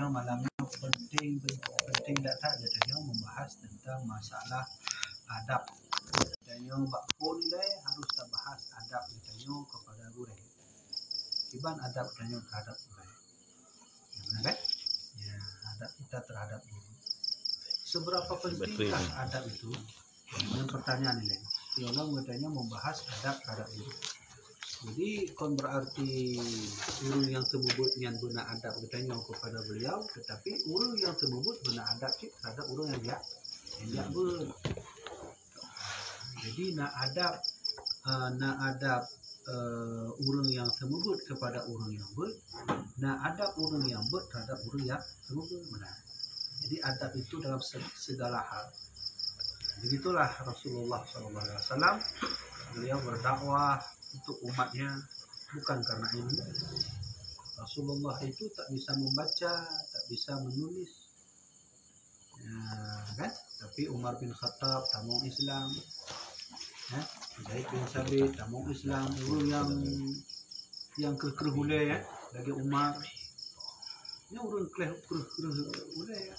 katanya malamnya penting tak katanya membahas tentang masalah adab. Katanya bakpun nilai harus kita bahas adab katanya kepada guru. Iban adab katanya terhadap guru. Ya, benar kan? Ya, adab kita terhadap guru. Seberapa pentingkah adab itu? Yang pertanyaan ini. Teolog katanya membahas adab terhadap guru. Jadi kon berarti urang yang tersebut yang guna adab katanya kepada beliau, tetapi urang yang tersebut guna adab terhadap urang yang dia ber. Jadi nak adab urang yang tersebut kepada urang yang ber, nak adab urang yang ber terhadap urang yang tersebut benar. Jadi adab itu dalam segala hal. Begitulah Rasulullah SAW, beliau berdakwah untuk umatnya bukan karena ilmu. Rasulullah itu tak bisa membaca, tak bisa menulis, ya, kan? Tapi Umar bin Khattab tamu Islam, ya? Zaid bin Sabit tamu Islam, urang yang kerhule ya, lagi Umar, ini urang kerhule ya.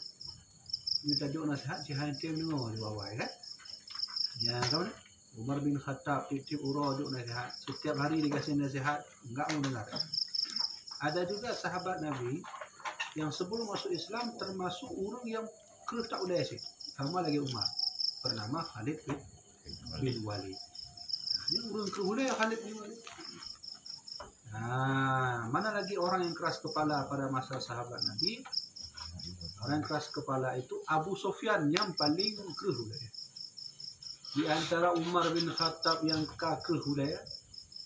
Ini tajuk nasihat sihan tim dengar di bawah kan? Ya kawan. Umar bin Khattab tiap urang duk nasihat. Setiap hari dikasih nasihat, enggak mau dengar. Ada juga sahabat Nabi yang sebelum masuk Islam termasuk orang yang tak boleh sih. Sama lagi Umar. Bernama Khalid bin Walid. Ini orang kerhule Khalid bin Walid. Nah, mana lagi orang yang keras kepala pada masa sahabat Nabi? Orang yang keras kepala itu Abu Sufyan yang paling kerhule. Di antara Umar bin Khattab yang kerhule,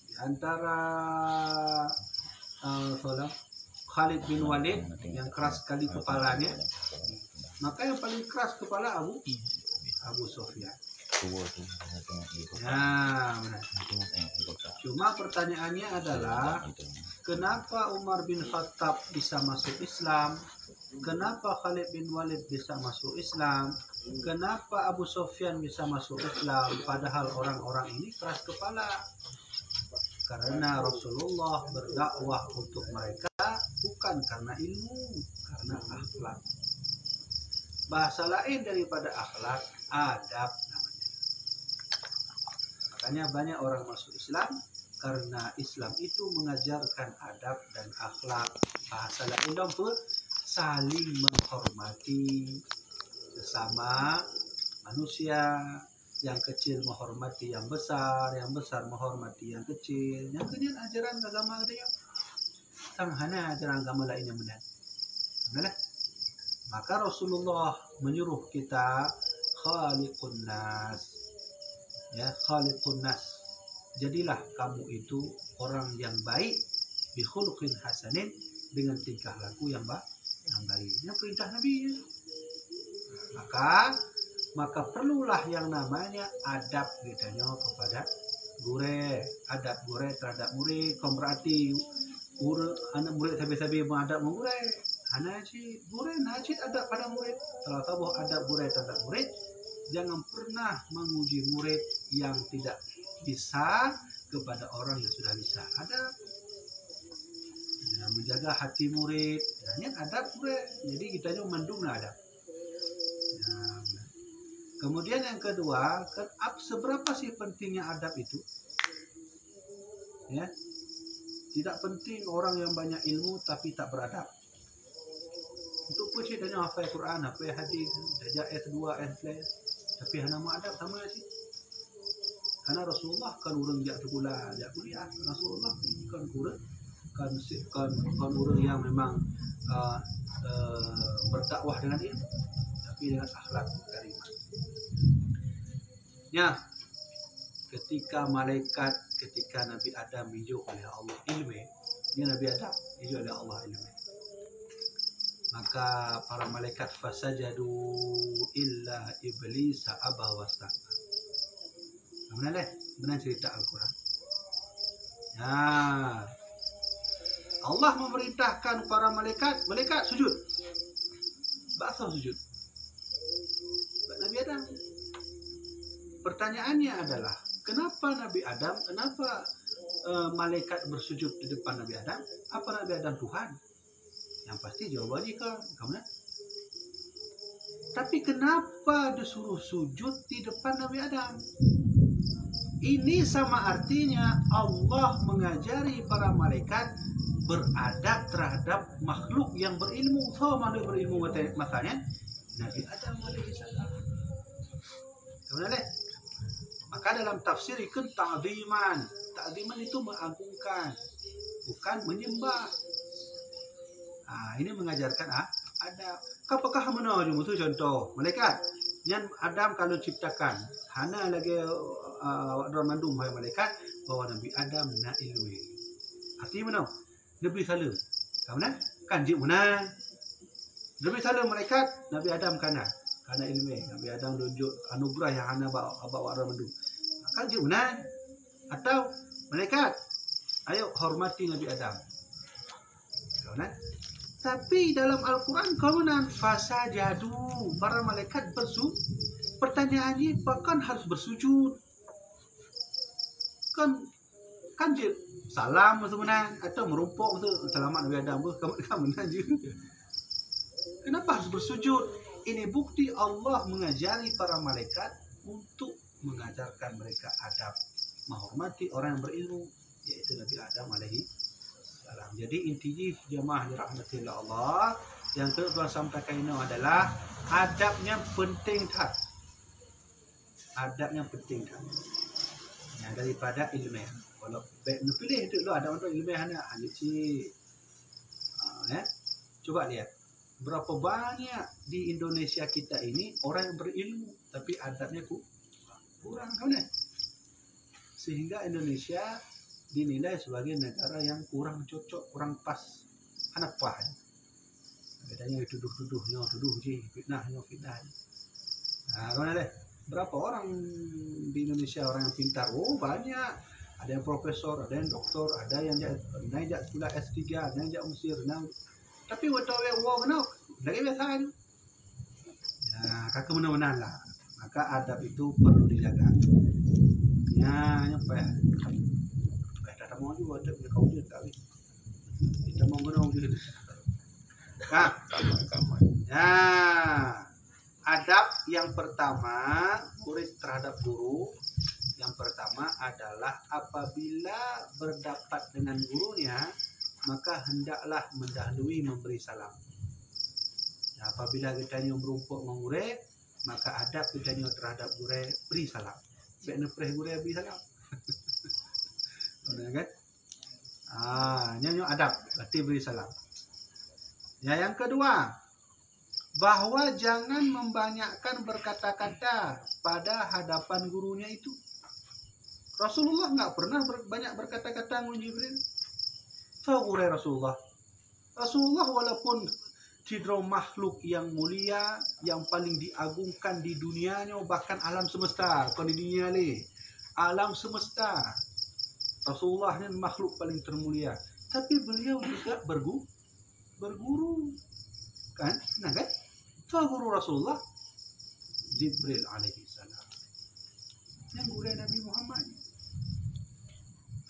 di antara Khalid bin Walid yang keras sekali kepalanya, maka yang paling keras kepala Abu Sufyan. Nah, benar. Cuma pertanyaannya adalah kenapa Umar bin Khattab bisa masuk Islam? Kenapa Khalid bin Walid bisa masuk Islam? Kenapa Abu Sufyan bisa masuk Islam? Padahal orang-orang ini keras kepala. Karena Rasulullah berdakwah untuk mereka bukan karena ilmu, karena akhlak. Bahasa lain daripada akhlak, adab namanya. Makanya banyak orang masuk Islam karena Islam itu mengajarkan adab dan akhlak. Bahasa lain dong pun saling menghormati sesama manusia, yang kecil menghormati yang besar menghormati yang kecil. Yang kemudian ajaran agama dia sama hanya ajaran agama lain yang benar. Benar? Maka Rasulullah menyuruh kita khaliqun nas. Ya, khaliqun nas. Jadilah kamu itu orang yang baik bi khuluqin hasanin, dengan tingkah laku yang baik. Yang perintah Nabi. Maka perlulah yang namanya adab bedanya kepada guru. Adab guru terhadap murid. Kau berarti anak murid sabi-sabi mengadab guru. Anak si guru najib adab pada murid. Kalau tahu adab guru terhadap murid, jangan pernah menguji murid yang tidak bisa kepada orang yang sudah bisa. Adab. Menjaga hati murid, hanya adab murid. Jadi kita juga mendung adab. Nah, kemudian yang kedua, seberapa sih pentingnya adab itu? Ya, tidak penting orang yang banyak ilmu tapi tak beradab. Untuk pun sih tanya hafal Quran, hafal hadis, saja ayat 2 ayat 3, tapi hanya mau adab sama sih. Karena Rasulullah kan urang jak sekolah, jak kuliah. Rasulullah kan urang kan orang yang memang berdakwah dengan ilmu, tapi dengan akhlak karimah. Ya, ketika Nabi Adam diuji oleh Allah ilmu, ini Nabi Adam diuji oleh Allah ilmu. Maka para malaikat fasajadu illa iblis aba wastakbar. Benar cerita Al-Quran. Ya, Allah memerintahkan para malaikat sujud. Bakso sujud. Nabi Adam. Pertanyaannya adalah, kenapa malaikat bersujud di depan Nabi Adam? Apa Nabi Adam Tuhan? Yang pasti jawabannya kamu. Tapi kenapa disuruh sujud di depan Nabi Adam? Ini sama artinya Allah mengajari para malaikat beradab terhadap makhluk yang berilmu. So, makhluk berilmu makanya Nabi Adam alaihissalam. Kemudian, maka dalam tafsir itu ta'ziman. Ta'ziman itu mengagungkan, bukan menyembah. Ini mengajarkan adab. Apakah menahu itu contoh malaikat yang Adam kalau ciptakan hana lagi dalam mandum hai malaikat bahwa Nabi Adam na ilmu. Artinya mana? Nabi salam. Kamu kan jik mana? Nabi salam malaikat, Nabi Adam kana ilmu. Nabi Adam tunjuk anugerah yang hana bawa dalam mandum. Kan jik mana? Atau malaikat, ayo hormati Nabi Adam. Kamu. Tapi dalam Al-Quran kawanan fasajadu, para malaikat bersujud. Pertanyaannya, bahkan harus bersujud. Kan je salam sebenarnya atau merumpuk selamat Nabi Adam kamu je. Kenapa harus bersujud? Ini bukti Allah mengajari para malaikat untuk mengajarkan mereka adab, menghormati orang yang berilmu, yaitu Nabi Adam alaihi. Jadi intinya jemaah dirahmatillah Allah, yang kedua sampaikan ini adalah adabnya penting tak? Adabnya penting tak? Yang daripada ilmu. Kalau pilih itu lo ada untuk ilmu hanya cik. Coba lihat berapa banyak di Indonesia kita ini orang yang berilmu tapi adabnya kurang kan? Sehingga Indonesia dinilai sebagai negara yang kurang cocok, kurang pas. Kenapa? Bedanya tuduh-tuduhnya, tuduh je, fitnahnya. Kawan deh, berapa orang di Indonesia orang yang pintar? Oh banyak. Ada yang profesor, ada yang doktor, ada yang naik sekolah S3, naik Mesir, tapi waktu wow kenal, lagi biasa aja. Kakak benar-benar lah. Maka adab itu perlu dijaga. Apa ya? Mau juga ada kau dia tak kita mau kenal dia. Adab yang pertama murid terhadap guru yang pertama adalah apabila berdapat dengan gurunya maka hendaklah mendahului memberi salam. Apabila kita merumpuk mengurai maka adab kita terhadap guru beri salam. Baik nepres guru beri salam. Kan? Nyanyi adab, berarti beri salam. Yang kedua, bahwa jangan membanyakkan berkata-kata pada hadapan gurunya itu. Rasulullah nggak pernah banyak berkata-kata dengan Jibril. Fagure Rasulullah. Rasulullah walaupun cidro makhluk yang mulia, yang paling diagungkan di dunianya, bahkan alam semesta, bukan di dunia ni, alam semesta. Rasulullah ini makhluk paling termulia, tapi beliau juga berguru, kan? Nah kan? Guru Rasulullah Jibril alaihi salam. Yang guru Nabi Muhammad.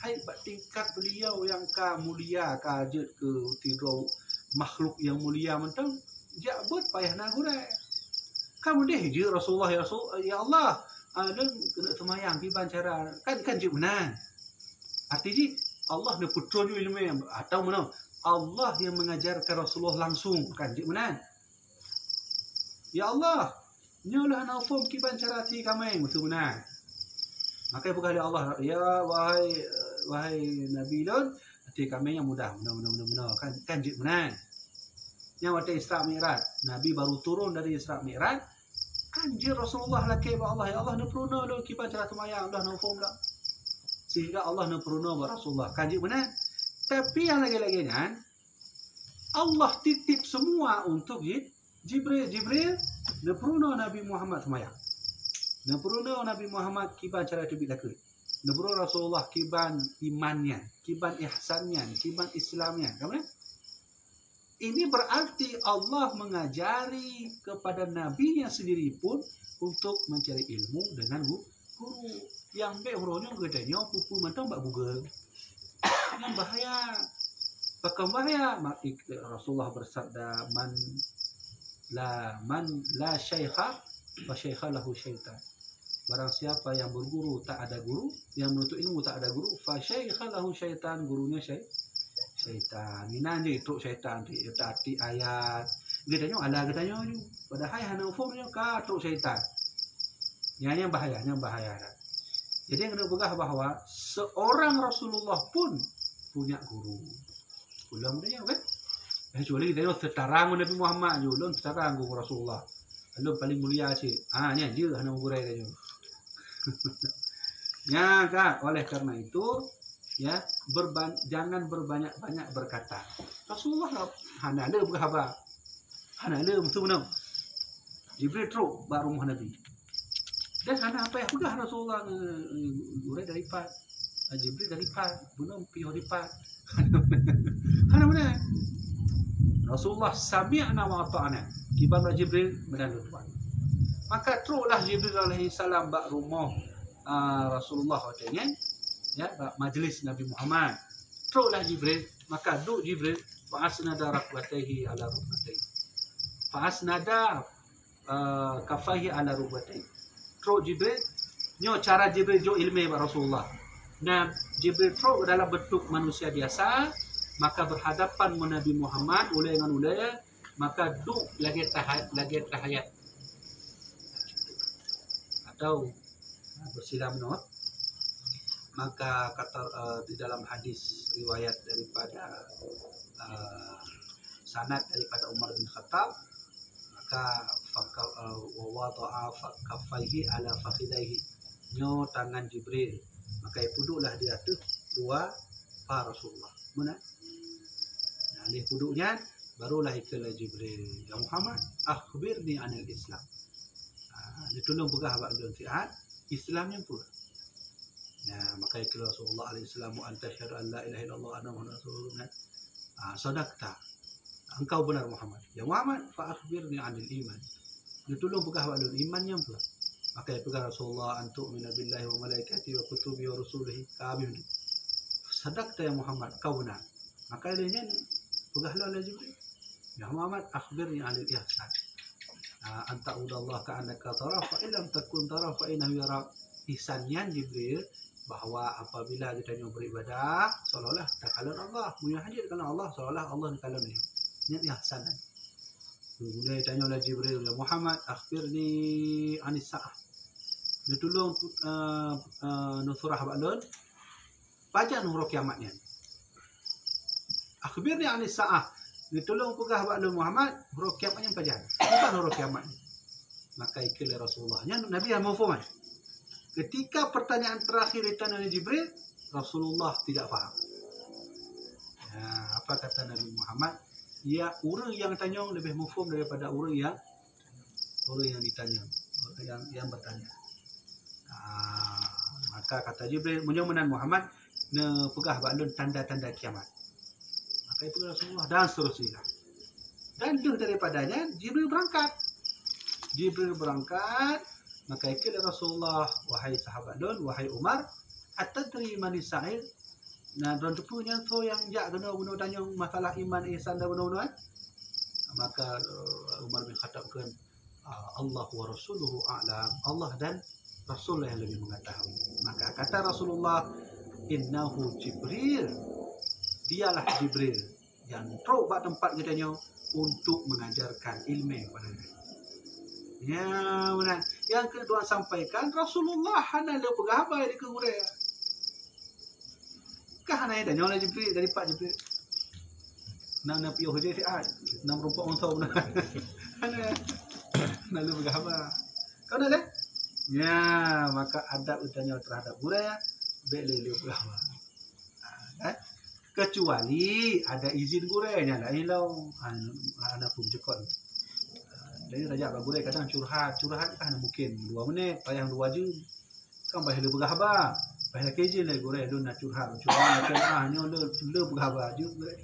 Hai tingkat beliau yang mulia, kajut ke tiru makhluk yang mulia mentang, jabut payah nak guru. Kamu deh je Rasulullah ya Allah, ada kena semayang di bancara kan je benar. Artinya Allah dia putranya ilmu atau mana? Allah yang mengajarkan Rasulullah langsung kan je benar. Ya Allah, nyolah naufum kiban carati kami betul benar. Maka bukan Allah ya wahai Nabi Lun, hati kami yang mudah kan je benar. Yang waktu Isra Mi'raj, Nabi baru turun dari Isra Mi'raj, kan je Rasulullah laki Allah ya Allah ni peruna lo kiban carati mayang Allah naufum lah. Sehingga Allah nempurna Rasulullah kan benar. Tapi yang lagi-laginya Allah titip semua untuk Jibril nempurna Nabi Muhammad semayang. Nempurna Nabi Muhammad kiban cara tibik lakul. Nempurna Rasulullah kiban imannya, kiban ihsannya, kiban Islamnya. Kamu ini berarti Allah mengajari kepada nabinya sendiri pun untuk mencari ilmu dengan guru. Yang baik hurufnya gedenya pupu mentang bak Google. Yang bahaya. Bahkan bahaya. Rasulullah bersabda, man la syaikha fa syaikha lahu syaitan. Barang siapa yang berguru tak ada guru, yang menuntut ilmu tak ada guru, fa syaikha lahu syaitan, gurunya syaitan. Minan je truk syaitan ti arti ayat. Gedanya ala gedanya ju. Padahal hana ufumnya ka truk syaitan. Yang bahaya. Jadi yang kena pegah bahawa seorang Rasulullah pun punya guru. Ulang dia kan? Kecuali kita setarang Nabi Muhammad je, ulun setarang guru Rasulullah. Ulun paling mulia sih. Ni je hana guru dia. Ya kan, oleh karena itu ya jangan berbanyak-banyak berkata. Rasulullah hana ada berkhabar. Hana ada betul benar. Jibril teruk ba rumah Nabi. Dan hana apa yang sudah Rasulullah urai daripada Jibril daripada belum piho daripada. Hana mana? Rasulullah sami'na wa ata'na. Kibara Jibril menandut Tuhan. Maka teruklah Jibril alaihi salam ba rumah Rasulullah katanya ya majlis Nabi Muhammad. Teruklah Jibril, maka duk Jibril fa'asnada rakbatayhi ala rukbatayhi. Fa'asnada kafaihi ala rukbatayhi. Teruk Jibril, nyo cara Jibril jo ilmu ba Rasulullah. Nah, Jibril teruk dalam bentuk manusia biasa, maka berhadapan dengan Nabi Muhammad ulai dengan ulai, maka duk lagi tahayat atau bersilam not. Maka kata di dalam hadis riwayat daripada sanad daripada Umar bin Khattab, maka wada'a kaffaihi ala fakhidaihi, nyo tangan Jibril, maka duduklah di atas dua paha Rasulullah. Mana? Nah, lih duduknya barulah ikalah Jibril, ya Muhammad, akhbirni anil Islam. Ditolong pegah abad dunia Islamnya pula. Ya, maka ikalah Rasulullah alaihi salam, anta syahadu an la ilaha illallah anna muhammadar rasulullah. Sadaqta. Engkau benar Muhammad. Ya Muhammad, fa akhbirni anil iman. Ditolong pegah abad dunia imannya pula. Maka pegah Rasulullah, antu'mina billahi wa malaikatihi wa kutubihi wa rusulihi. Kami itu. Sadaqta ya Muhammad, kau benar. Maka dia pegahlah oleh Jibril. Ya Muhammad, akhbirni anil ihsan. Anta udallah ka'annaka taraf fa illam takun taraf fa innahu yarak. Ihsannya Jibril bahawa apabila kita beribadah seolah-olah takalan Allah, punya hajat kerana Allah, seolah Allah takalan dia. Ini ihsan. Kemudian ditanya oleh Jibril, ya Muhammad, akhbirni anis sa'ah. Dia tolong surah ba'lun baca huruf kiamatnya. Akhbirni anis sa'ah. Ditolong pegah ba'lun Muhammad, huruf kiamatnya baca. Bukan huruf kiamatnya. Maka ikalah Rasulullah. Nabi yang mafhum. Ketika pertanyaan terakhir ditanya oleh Jibril, Rasulullah tidak faham. Ya, apa kata Nabi Muhammad? Ya, orang yang tanya lebih mafhum daripada orang yang ditanya, orang yang bertanya. Maka kata Jibril, menyomanan Muhammad, ne pegah ba'lun tanda-tanda kiamat. Maka itu Rasulullah dan seterusnya. Dan daripadanya Jibril berangkat. Maka ikalah Rasulullah, wahai sahabat don, wahai Umar, atadri man sa'il. Nah, don tu punya tu yang jak kena guna tanya masalah iman ihsan dan guna-guna. Maka Umar bin Khattab kan, Allah wa rasuluhu a'lam. Allah dan Rasul yang lebih mengetahui. Maka kata Rasulullah, innahu Jibril. Dialah Jibril yang teruk buat tempat katanya untuk mengajarkan ilmu kepada kita. Ya, benar. Yang kedua sampaikan Rasulullah hana le pegabai di kegure. Kah hana ada nyola Jibril dari Pak Jibril. Nak piyo dia siat. Nak rumput onso benar. Hana le pegabai. Kau dah le? Ya, maka adab utanya terhadap budaya bele le pegabai. Kecuali ada izin gurenya lah. Ilau ana pun cekon. Jadi raja bagulai kadang curhat kan mungkin 2 minit, payah 2 jam. Kan payah le bergahabar. Payah keje le gore lu nak curhat kan nyo le bergahabar je gore.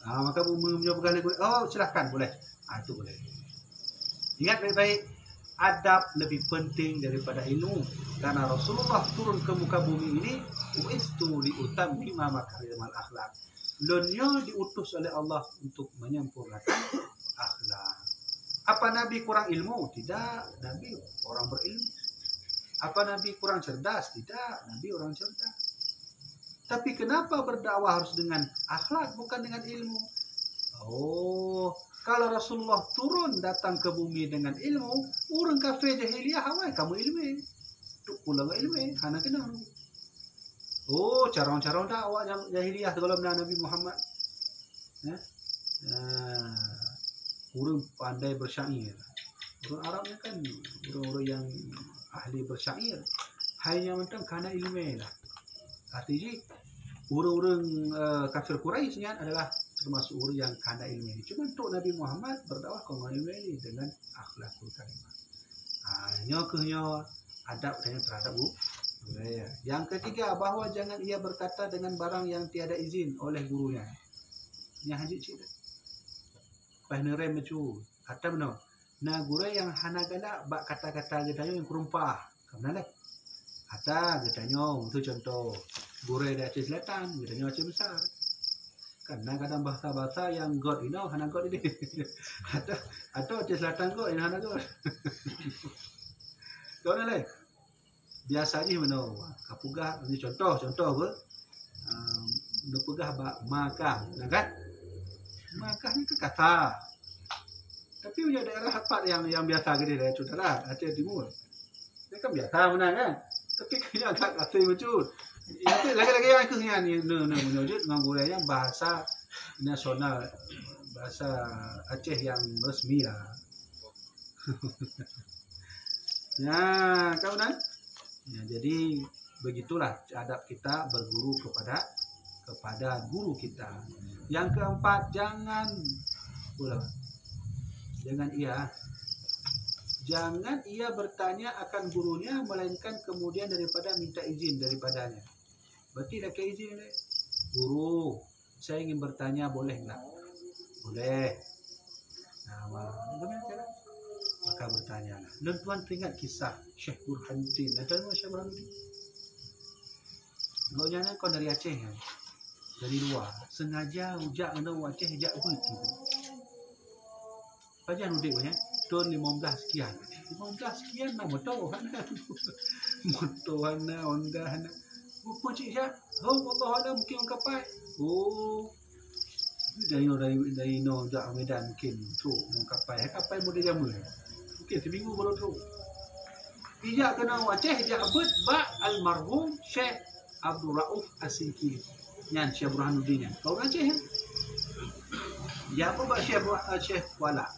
Maka punya begah le gore. Oh, silakan boleh. Itu boleh. Ingat baik-baik, adab lebih penting daripada ilmu. Karena Rasulullah turun ke muka bumi ini uistu li utammima makarimal akhlak. Lunnya diutus oleh Allah untuk menyempurnakan akhlak. Apa Nabi kurang ilmu? Tidak. Nabi orang berilmu. Apa Nabi kurang cerdas? Tidak. Nabi orang cerdas. Tapi kenapa berdakwah harus dengan akhlak bukan dengan ilmu? Oh, kalau Rasulullah turun datang ke bumi dengan ilmu, orang kafir jahiliyah awal kamu ilmu. Tuk pulang ilmu, hana kena. Oh, cara-cara dakwah jahiliyah kalau benar Nabi Muhammad. Ya. Orang pandai bersyair. Orang Arab ni kan orang-orang yang ahli bersyair. Hanya mentang kerana ilmu lah. Artinya orang-orang kafir Quraisy adalah termasuk orang yang kerana ilmu. Cuma untuk Nabi Muhammad berdakwah dengan ilmu ini dengan akhlakul karimah. Hanya adab terhadap budaya. Yang ketiga, bahawa jangan ia berkata dengan barang yang tiada izin oleh gurunya. Ini haji cik. Pahnere mecu. Kata benar. Nah guru yang hana galak bak kata-kata gedanya yang kerumpah. Kemudian ada gedanya itu contoh. Guru dari Aceh Selatan, gedanya Aceh Besar. Karena kadang bahasa-bahasa yang God ini hana God ini. Ada Aceh Selatan God, yang hana God. Kau nak biasa je mana kapugah ni contoh apa nepegah bak makah kan makah ni ke kata tapi punya daerah tempat yang biasa gede daerah saudara Aceh Timur ni kan biasa mana kan tapi kaya agak kasih macam itu lagi-lagi yang kesnya ni menunjuk dengan budaya bahasa nasional bahasa Aceh yang resmi lah. Ya kawan. Ya, jadi begitulah adab kita berguru kepada guru kita. Yang keempat, jangan ia bertanya akan gurunya melainkan kemudian daripada minta izin daripadanya. Berarti dah ke izin ni. Guru, saya ingin bertanya boleh enggak? Boleh. Nah, bagaimana cara? Maka bertanya lah. Dan tuan teringat kisah Syekh Burhanuddin. Ada nama Syekh Burhanuddin? Gaunya kau dari Aceh kan? Dari luar. Sengaja ujak mana Aceh ujak begitu. Pajan udik banyak. Tahun 15 sekian. 15 sekian lah motor. Motor hana, Honda hana. Apa cik Syah? Oh Allah Allah mungkin orang kapal. Oh. Dari no ujak Medan mungkin. Tu orang kapal. Kapal model jamu. Seminggu baru tu. Ijak kena Aceh, ijak abad ba almarhum Syekh Abdul Rauf As-Singkili. Yang Syekh Burhanuddin. Kau Aceh kan? Ya apa ba Syekh Wala.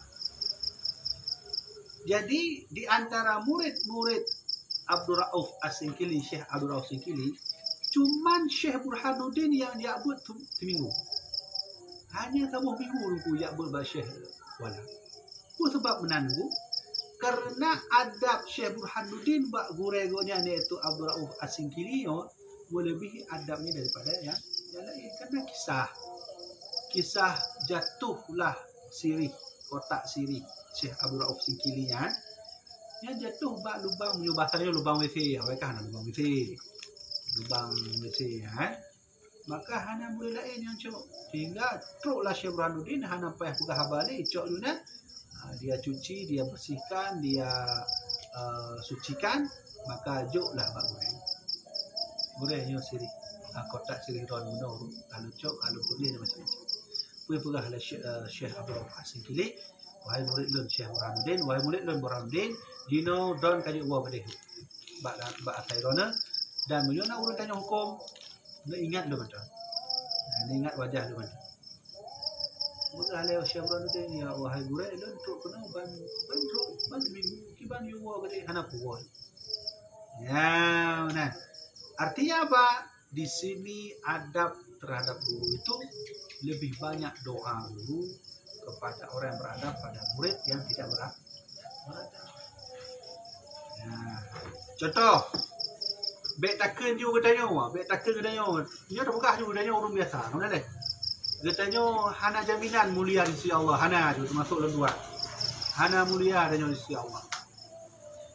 Jadi di antara murid-murid Abdul Rauf As-Singkili, Syekh Abdul Rauf As-Singkili, cuman Syekh Burhanuddin yang dia abad seminggu. Hanya kamu minggu nunggu ya abad ba Syekh Wala. Apa sebab menanggu? Karena adab Syekh Burhanuddin bak gure-gonya iaitu Abdul Rauf As-Singkili melebihi adabnya daripada yang lain. Karena kisah jatuhlah sirih, kotak sirih Syekh Abdul Rauf As-Singkili yang jatuh bak lubang, bahasanya lubang WC. Mereka hana lubang WC. Lubang WC maka hana boleh lain yang cok. Sehingga truklah Syekh Burhanuddin hana payah pegah balik cok dunia. Dia cuci, dia bersihkan, dia sucikan, maka joklah bak goreng. Gorengnya sirih. Kotak sirih ron menor. Kalau cok, kalau boleh macam-macam. Pegahlah Syekh Abdul Rauf As-Singkili. Wahai murid lun Syekh Burhanuddin, wahai murid lun Burhanuddin, dino don kaji uang bedeh. Bak asai rona dan menyona urut tanya hukum. Nak ingat lu betul. Nak ingat wajah lu betul. Maka alai Syekh Burhanuddin ya wahai guru dan untuk kena ban seminggu kiban you wa gede hana puwal. Ya, nah. Artinya apa? Di sini adab terhadap guru itu lebih banyak doa guru kepada orang yang beradab pada murid yang tidak beradab. Ya. Contoh bek takun you katanya, bek takun katanya. Dia dah buka you katanya orang biasa. Mana deh? Katanya hana jaminan mulia di sisi Allah. Hana itu termasuk dalam dua. Hana mulia adanya di sisi Allah.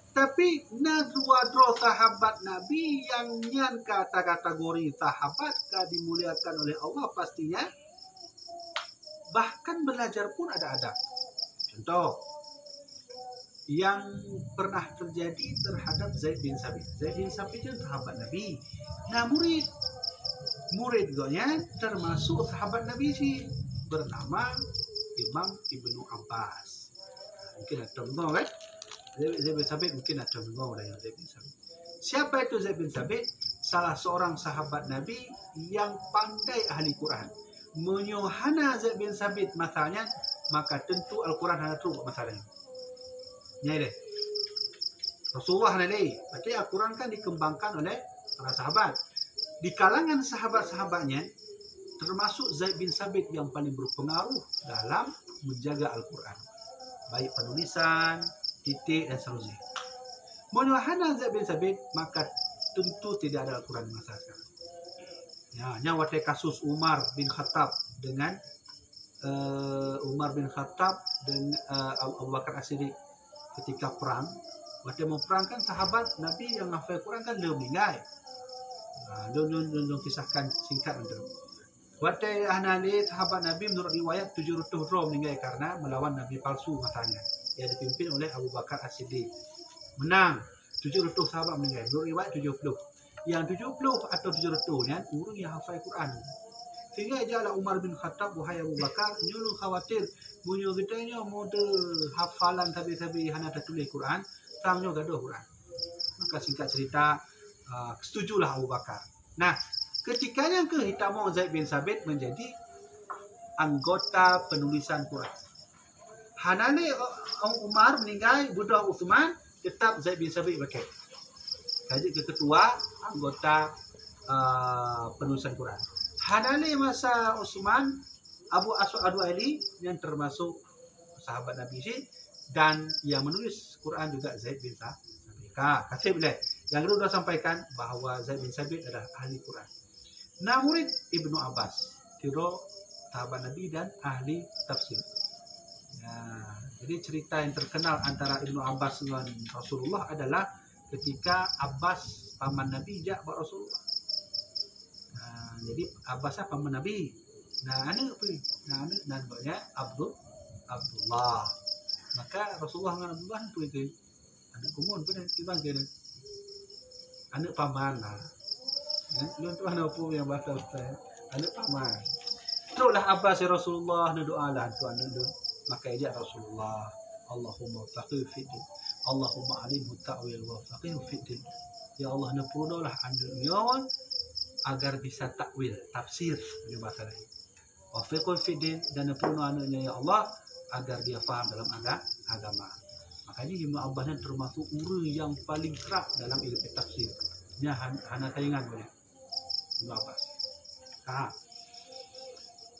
Tapi dua sahabat Nabi yang nyan kata kategori sahabat dimuliakan oleh Allah pastinya. Bahkan belajar pun ada adab. Contoh yang pernah terjadi terhadap Zaid bin Sabit. Zaid bin Sabit itu sahabat Nabi. Nah muridnya termasuk sahabat Nabi sih, bernama Imam Ibnu Abbas. Mungkin ada dengar kan? Zaid bin Sabit mungkin ada dengar dari Zaid bin Sabit. Siapa itu Zaid bin Sabit? Salah seorang sahabat Nabi yang pandai ahli Quran. Menyohana Zaid bin Sabit masalahnya, maka tentu Al-Quran hanya teruk masalahnya. Ini deh. Rasulullah nanti. Berarti Al-Quran kan dikembangkan oleh para sahabat. Di kalangan sahabat-sahabatnya, termasuk Zaid bin Sabit yang paling berpengaruh dalam menjaga Al-Quran. Baik penulisan, titik dan seterusnya. Menyohana Zaid bin Sabit, maka tentu tidak ada Al-Quran di masa sekarang. Ya, waktu kasus Umar bin Khattab dengan Abu Bakar As-Siddiq ketika perang. Waktu mau perang kan sahabat Nabi yang hafal Quran kan dia meninggal. Don kisahkan singkat untuk. Waktu ahli sahabat Nabi menurut riwayat 700 orang meninggal karena melawan Nabi palsu masanya. Yang dipimpin oleh Abu Bakar As-Siddiq. Menang. 700 sahabat meninggal. Menurut riwayat 70. Yang 70 atau 700-nya orang yang hafal Quran. Sehingga jalan Umar bin Khattab, wahai Abu Bakar, nyulung khawatir bunyo kitanya model hafalan tabi-tabi hana tertulis Quran, samnya gaduh Quran. Maka singkat cerita, setujulah Abu Bakar. Nah, ketikanya kita mau Zaid bin Sabit menjadi anggota penulisan Quran. Hanane Umar meninggal, budak Uthman, tetap Zaid bin Sabit pakai. Jadi ketua anggota penulisan Quran. Hanane masa Utsman, Abu Aswad Ad-Du'ali yang termasuk sahabat Nabi sih, dan yang menulis Quran juga Zaid bin Sabit. Kasih boleh. Yang kedua sampaikan bahawa Zaid bin Sabit adalah ahli Quran. Nah, murid Ibnu Abbas, kira sahabat Nabi dan ahli tafsir. Ya, jadi cerita yang terkenal antara Ibnu Abbas dengan Rasulullah adalah ketika Abbas paman Nabi jak buat Rasulullah. Jadi Abbas paman Nabi. Nah, anak apa? Nah, anak namanya Abdullah. Maka Rasulullah dengan Abdullah itu anak kumun pun timbang ke anak paman lah. Lu tu anak apa yang bahasa Ustaz? Anak paman. Itulah Abbas Rasulullah doa lah tu anak tu. Maka ajak Rasulullah, Allahumma faqih fiddin. Allahumma alimhu ta'wil wa faqih fiddin. Ya Allah, napunolah anak agar bisa takwil, tafsir di bahasa lain. Wa faqih fiddin, dan napuno anaknya ya Allah agar dia faham dalam agama. Makanya Ibnu Abbas termasuk orang yang paling kerap dalam ilmu tafsir. Ini hana tayangan boleh. Ibnu Abbas.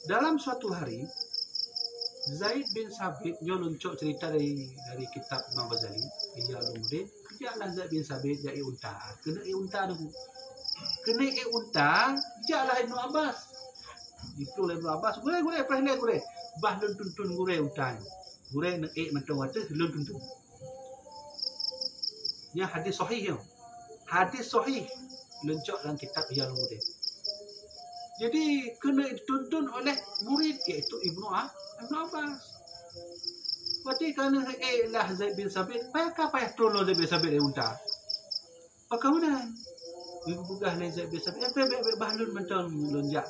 Dalam suatu hari Zaid bin Sabit nyoluncok cerita dari kitab Imam Ghazali, Ihya Ulumuddin. Kejaklah Zaid bin Sabit jadi unta. Kena unta tu. Kena unta, jaklah Ibnu Abbas. Itu Ibnu Abbas, gure pernah gure. Bah lun tuntun gure unta. Gure nak mentong wata lun tuntun. Ini hadis sahih ya. Hadis sahih luncok dalam kitab Ihya Ulumuddin. Jadi kena dituntun oleh murid iaitu Ibnu Abbas. Berarti kerana lah Zaid bin Sabit, payah tolong Zaid bin Sabit dia unta. Bagaimana? Ibu bugah ni Zaid bin Sabit. Bahlun macam lonjak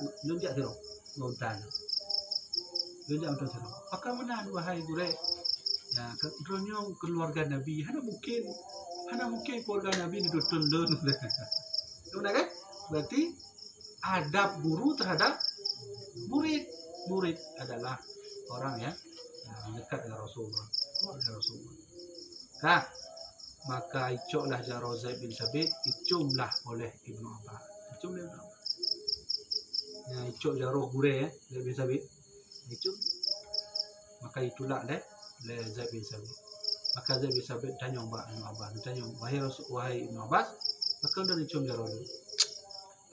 teruk. Unta. Lonjak macam teruk. Bagaimana wahai gure? Ya, kerana keluarga Nabi, hana mungkin keluarga Nabi ni dituntun. Benar kan? Berarti adab guru terhadap murid. Murid adalah orang yang dekat dengan Rasulullah. Nah, maka icoklah jaro Zaid bin Sabit, icumlah oleh Ibnu Abbas. Nah, icok jaro gure Zaid bin Sabit. Icum. Maka itulah Zaid bin Sabit. Maka Zaid bin Sabit tanya Ibnu Abbas, tanya wahai Ibnu Abbas, maka dah icum jaro lu.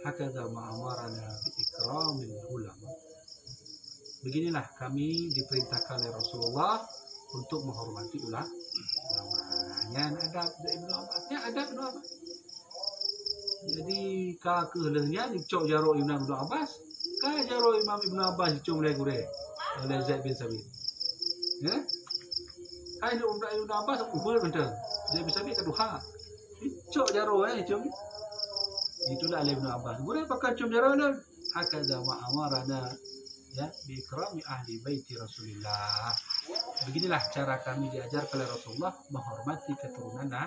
Hakadha ma'amarana bi ikramil ulama. Beginilah kami diperintahkan oleh Rasulullah untuk menghormati ulama. Yang adab Ibnu Abbas. Ya adab Ibnu Abbas. Jadi kakehnya dicok jaro Ibnu Abbas. Ka jaro Imam Ibnu Abbas dicok mulai gure oleh Zaid bin Sabit. Ya. Hai Ibnu Abbas ubul bentar. Zaid bin Sabit kaduha. Dicok jaro dicok. Itulah oleh Ibnu Abbas. Gure pakai cium jaro lah. Hakadha ma amarana ya bi ikrami ahli baiti Rasulillah. Beginilah cara kami diajar oleh Rasulullah menghormati keturunannya.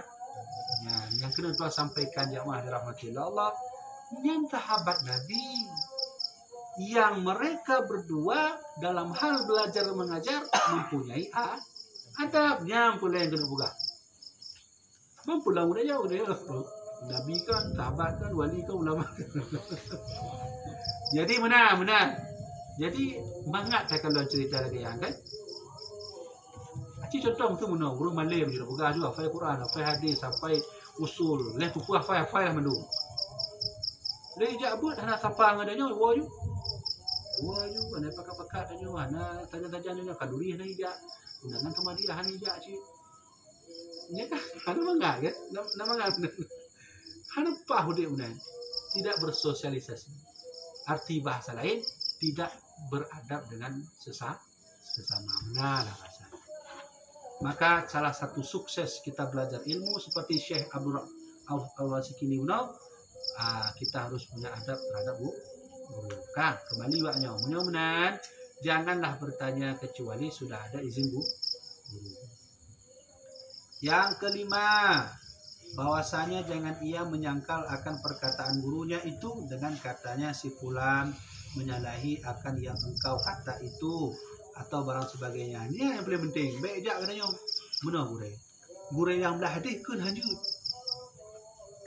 Yang kena tuan sampaikan jamaah dirahmati Allah, yang sahabat Nabi yang mereka berdua dalam hal belajar mengajar mempunyai adabnya pula yang kena buka. Mempulang udah jauh dia. Nabi kan, sahabat kan, wali kan, ulama kan. Jadi benar. Jadi mangat kalau cerita lagi yang kan. Contoh tu mana guru Malay juga buka juga hafal Quran, hafal hadis, sampai usul, leh tu hafal mendu. Leh jak buat hana sapa ngadanya waju. Waju mana pakat-pakat tanya mana tanya-tanya kaduri hana ija. Undangan sama dia hana ija ci. Nya kan hana mangga kan? Nama mangga. Hana pah dia unan. Tidak bersosialisasi. Arti bahasa lain tidak beradab dengan sesama. Nah, bahasa. Maka salah satu sukses kita belajar ilmu seperti Syekh Abdul Al-Wasikini Unau, kita harus punya adab terhadap guru. Kan kembali waknya mudah-mudahan janganlah bertanya kecuali sudah ada izin guru. Yang kelima, bahwasanya jangan ia menyangkal akan perkataan gurunya itu dengan katanya si fulan menyalahi akan yang engkau kata itu atau barang sebagainya. Ini yang paling penting. Baik jak katanya. Benar gure. Gure yang belah hadis kun hanjut.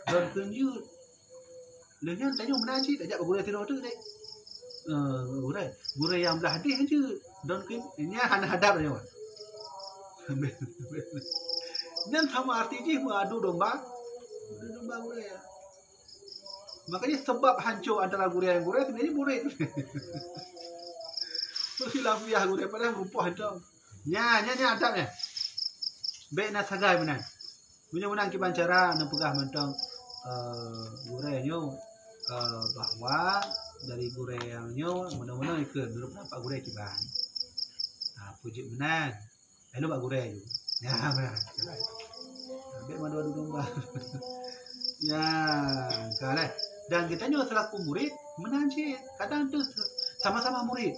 Dan kunjut. Lengan tanya mana sih? Tak jak gure tidur tu dek. Gure yang belah hadis hanjut. Dan kun ini hana hadap tanya. Dan sama arti je adu domba. Domba gure ya. Makanya sebab hancur antara gure yang gure sebenarnya murid. Khilafiyah gure pada rupa ada. Nya adabnya. Baik nak sagai benar. Mudah-mudahan kita cara nak pegah mentang gure nyo bahwa dari gure yang nyo mudah-mudahan ikut dulu nampak gure kiban. Puji benar. Lalu pak gure yo. Ya benar. Baik mana dua domba. Ya, kalau dan kita nyo selaku murid menanjit. Kadang tu sama-sama murid.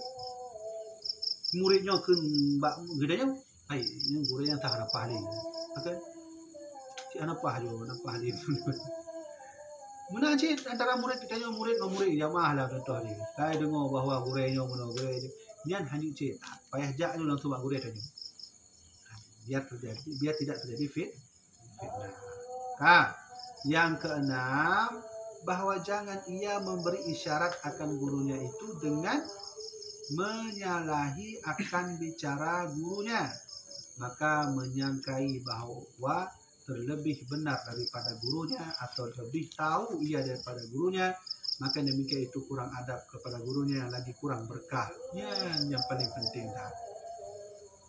Muridnya ke mbak gedanya, ini guru yang tak ada pahli, okay? Si anak pahli, mana sih antara murid kita nyo murid jamaah lah contoh ni. Saya dengar bahawa gurenya mana gure ni hanya cik, payah jak ni langsung bak gure tadi. Biar tidak terjadi fitnah. Yang keenam, bahwa jangan ia memberi isyarat akan gurunya itu dengan menyalahi akan bicara gurunya, maka menyangkai bahwa terlebih benar daripada gurunya atau lebih tahu ia daripada gurunya, maka demikian itu kurang adab kepada gurunya, lagi kurang berkah. Ya, yang paling penting dah.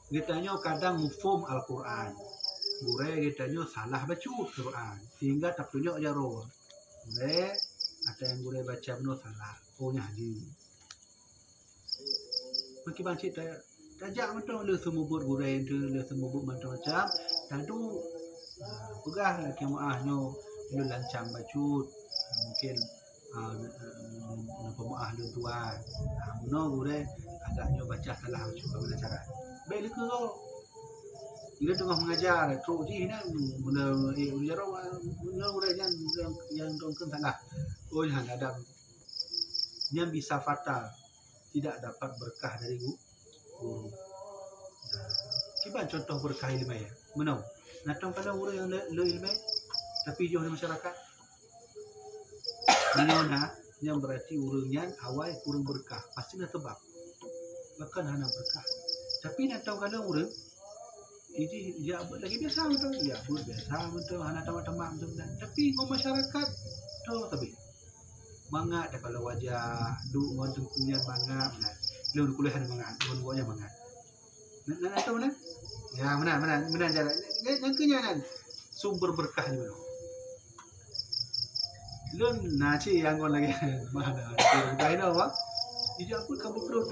Kitanya kadang mufhum Al-Quran, gure kitanya salah baca Quran sehingga tak tunjuk jaro. Gure ada yang gure baca benar salah, ohnya di Maki bangsit tajak macam le semubut goreng tu, le semubut macam-macam. Tadu pegah lah kemaahnya le lancang bacut. Mungkin pemaah le tuan. Muna goreng agaknya baca salah macam mana cara. Baik le ke dia tengah mengajar teruk ji ni muna goreng yang dongken salah. Oh yang ada. Yang bisa fatal. Tidak dapat berkah dari guru. Kiban contoh berkah ilmu ya. Mana? Natang pada guru yang le ilmu tapi jauh dari masyarakat. Mana yang berarti gurunya awal kurang berkah. Pasti ada sebab. Bahkan hana berkah. Tapi natang pada guru ini ya lagi biasa betul. Ya biasa betul. Hana tamak-tamak betul. Tapi ngom masyarakat tu tapi mangat dah kalau wajah duk ngon tengkunya mangat nah lu kuliah mangat ngon buahnya mangat nak tahu mana ya mana jalan yang kenya kan sumber berkah ni mana. Lun naci yang kon lagi mana berkah ni apa? Ija pun kamu perlu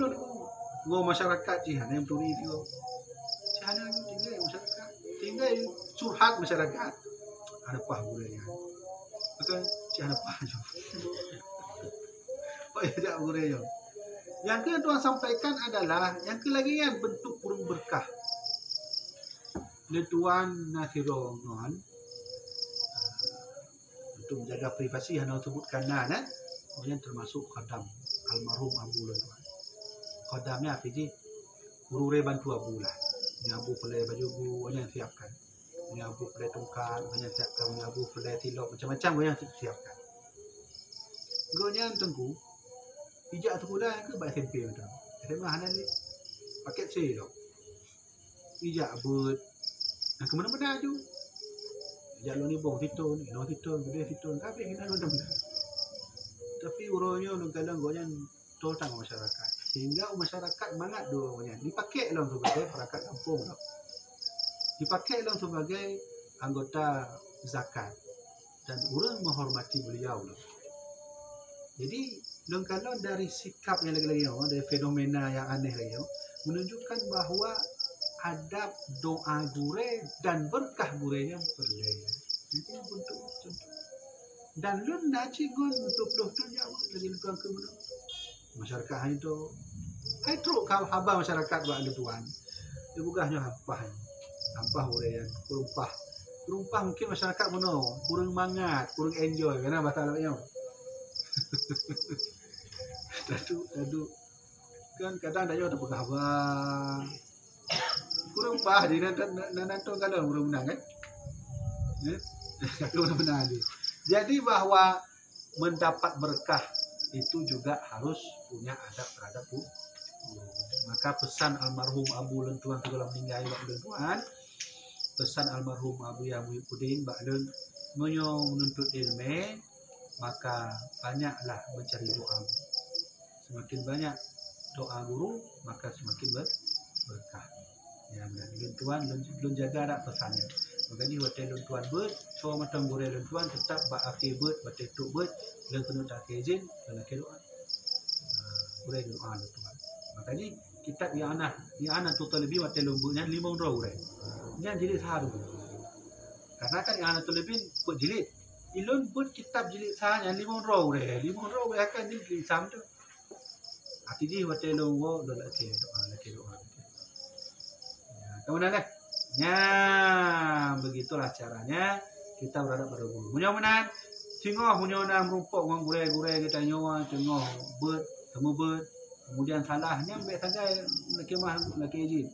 ngo masyarakat cihan yang turi dia. Cihan yang tinggal masyarakat, tinggal curhat masyarakat. Ada apa gurenya? Maka cihan apa je. Oh ya tak gurenya. Yang ke tuan sampaikan adalah yang ke lagi kan bentuk burung berkah. Tuan Nasiro non untuk menjaga privasi yang sebutkan kemudian termasuk khadam almarhum Abu Tuan. Khadamnya apa sih? Urure bantu Abu lah. Nyabu pelai baju bu yang siapkan. Nyabu pelai tongkat yang siapkan. Nyabu pelai tilok macam-macam yang siapkan. Gonya tengku ijak sekolah ke baik SMP macam. SMA hanan ni paket C tau. Ijak buat nak ke mana-mana tu. Ijak lo ni bong situ ni, lo situ, gede situ, kabeh kita lo dah. Tapi urunnya lo kadang gonya tolong masyarakat. Sehingga masyarakat mangat doanya dipakai dalam sebagai perangkat kampung tau. Dipakai dalam sebagai anggota zakat dan orang menghormati beliau tau. Jadi kalau dari sikap yang lagi-lagi dari fenomena yang aneh lagi menunjukkan bahawa adab doa gure dan berkah gurenya berbeda. Jadi bentuk contoh. Dan lun naci gun betul-betul tu jauh lagi tuan ke mana? Masyarakat hari tu, hai teruk kau haba masyarakat buat ada tuan. Dia bugahnya apa gurenya, perumpah mungkin masyarakat mana, kurang mangat, kurang enjoy, kerana bahasa Arabnya. Dadu kan kadang ada yang berkah kurang pah di nanto kalau belum menang kan kalau menang dia. Jadi bahawa mendapat berkah itu juga harus punya adab terhadap guru. Maka pesan almarhum Abu Lentuan segala meninggal Pak Lentuan, pesan almarhum Abu Muhyiddin Pak Len menuntut ilmu, maka banyaklah mencari doa. Semakin banyak doa guru, maka semakin berkah. Ya, Lentuan belum jaga ada pesannya. Makanya hotel Lentuan ber, so macam guru Lentuan tetap berakhir ber, bertetuk ber, dan penuh tak izin, dan akhir doa. Guru doa Lentuan. Makanya kitab yang anak total lebih hotel Lentuan 5 orang. Yang jilid sehari. Karena kan yang anak lebih buat jilid. Ilun buat kitab jilid sahanya 5 orang. 5 orang akan jilid sam tu. Hati dia hotel Lentuan dah laki doa. Kemudian ya begitulah caranya kita berhadap pada guru. Mudah-mudahan tengok mudah-mudahan merumpuk dengan gure-gure kita nyawa tengok temu kemudian salahnya ambil saja laki izin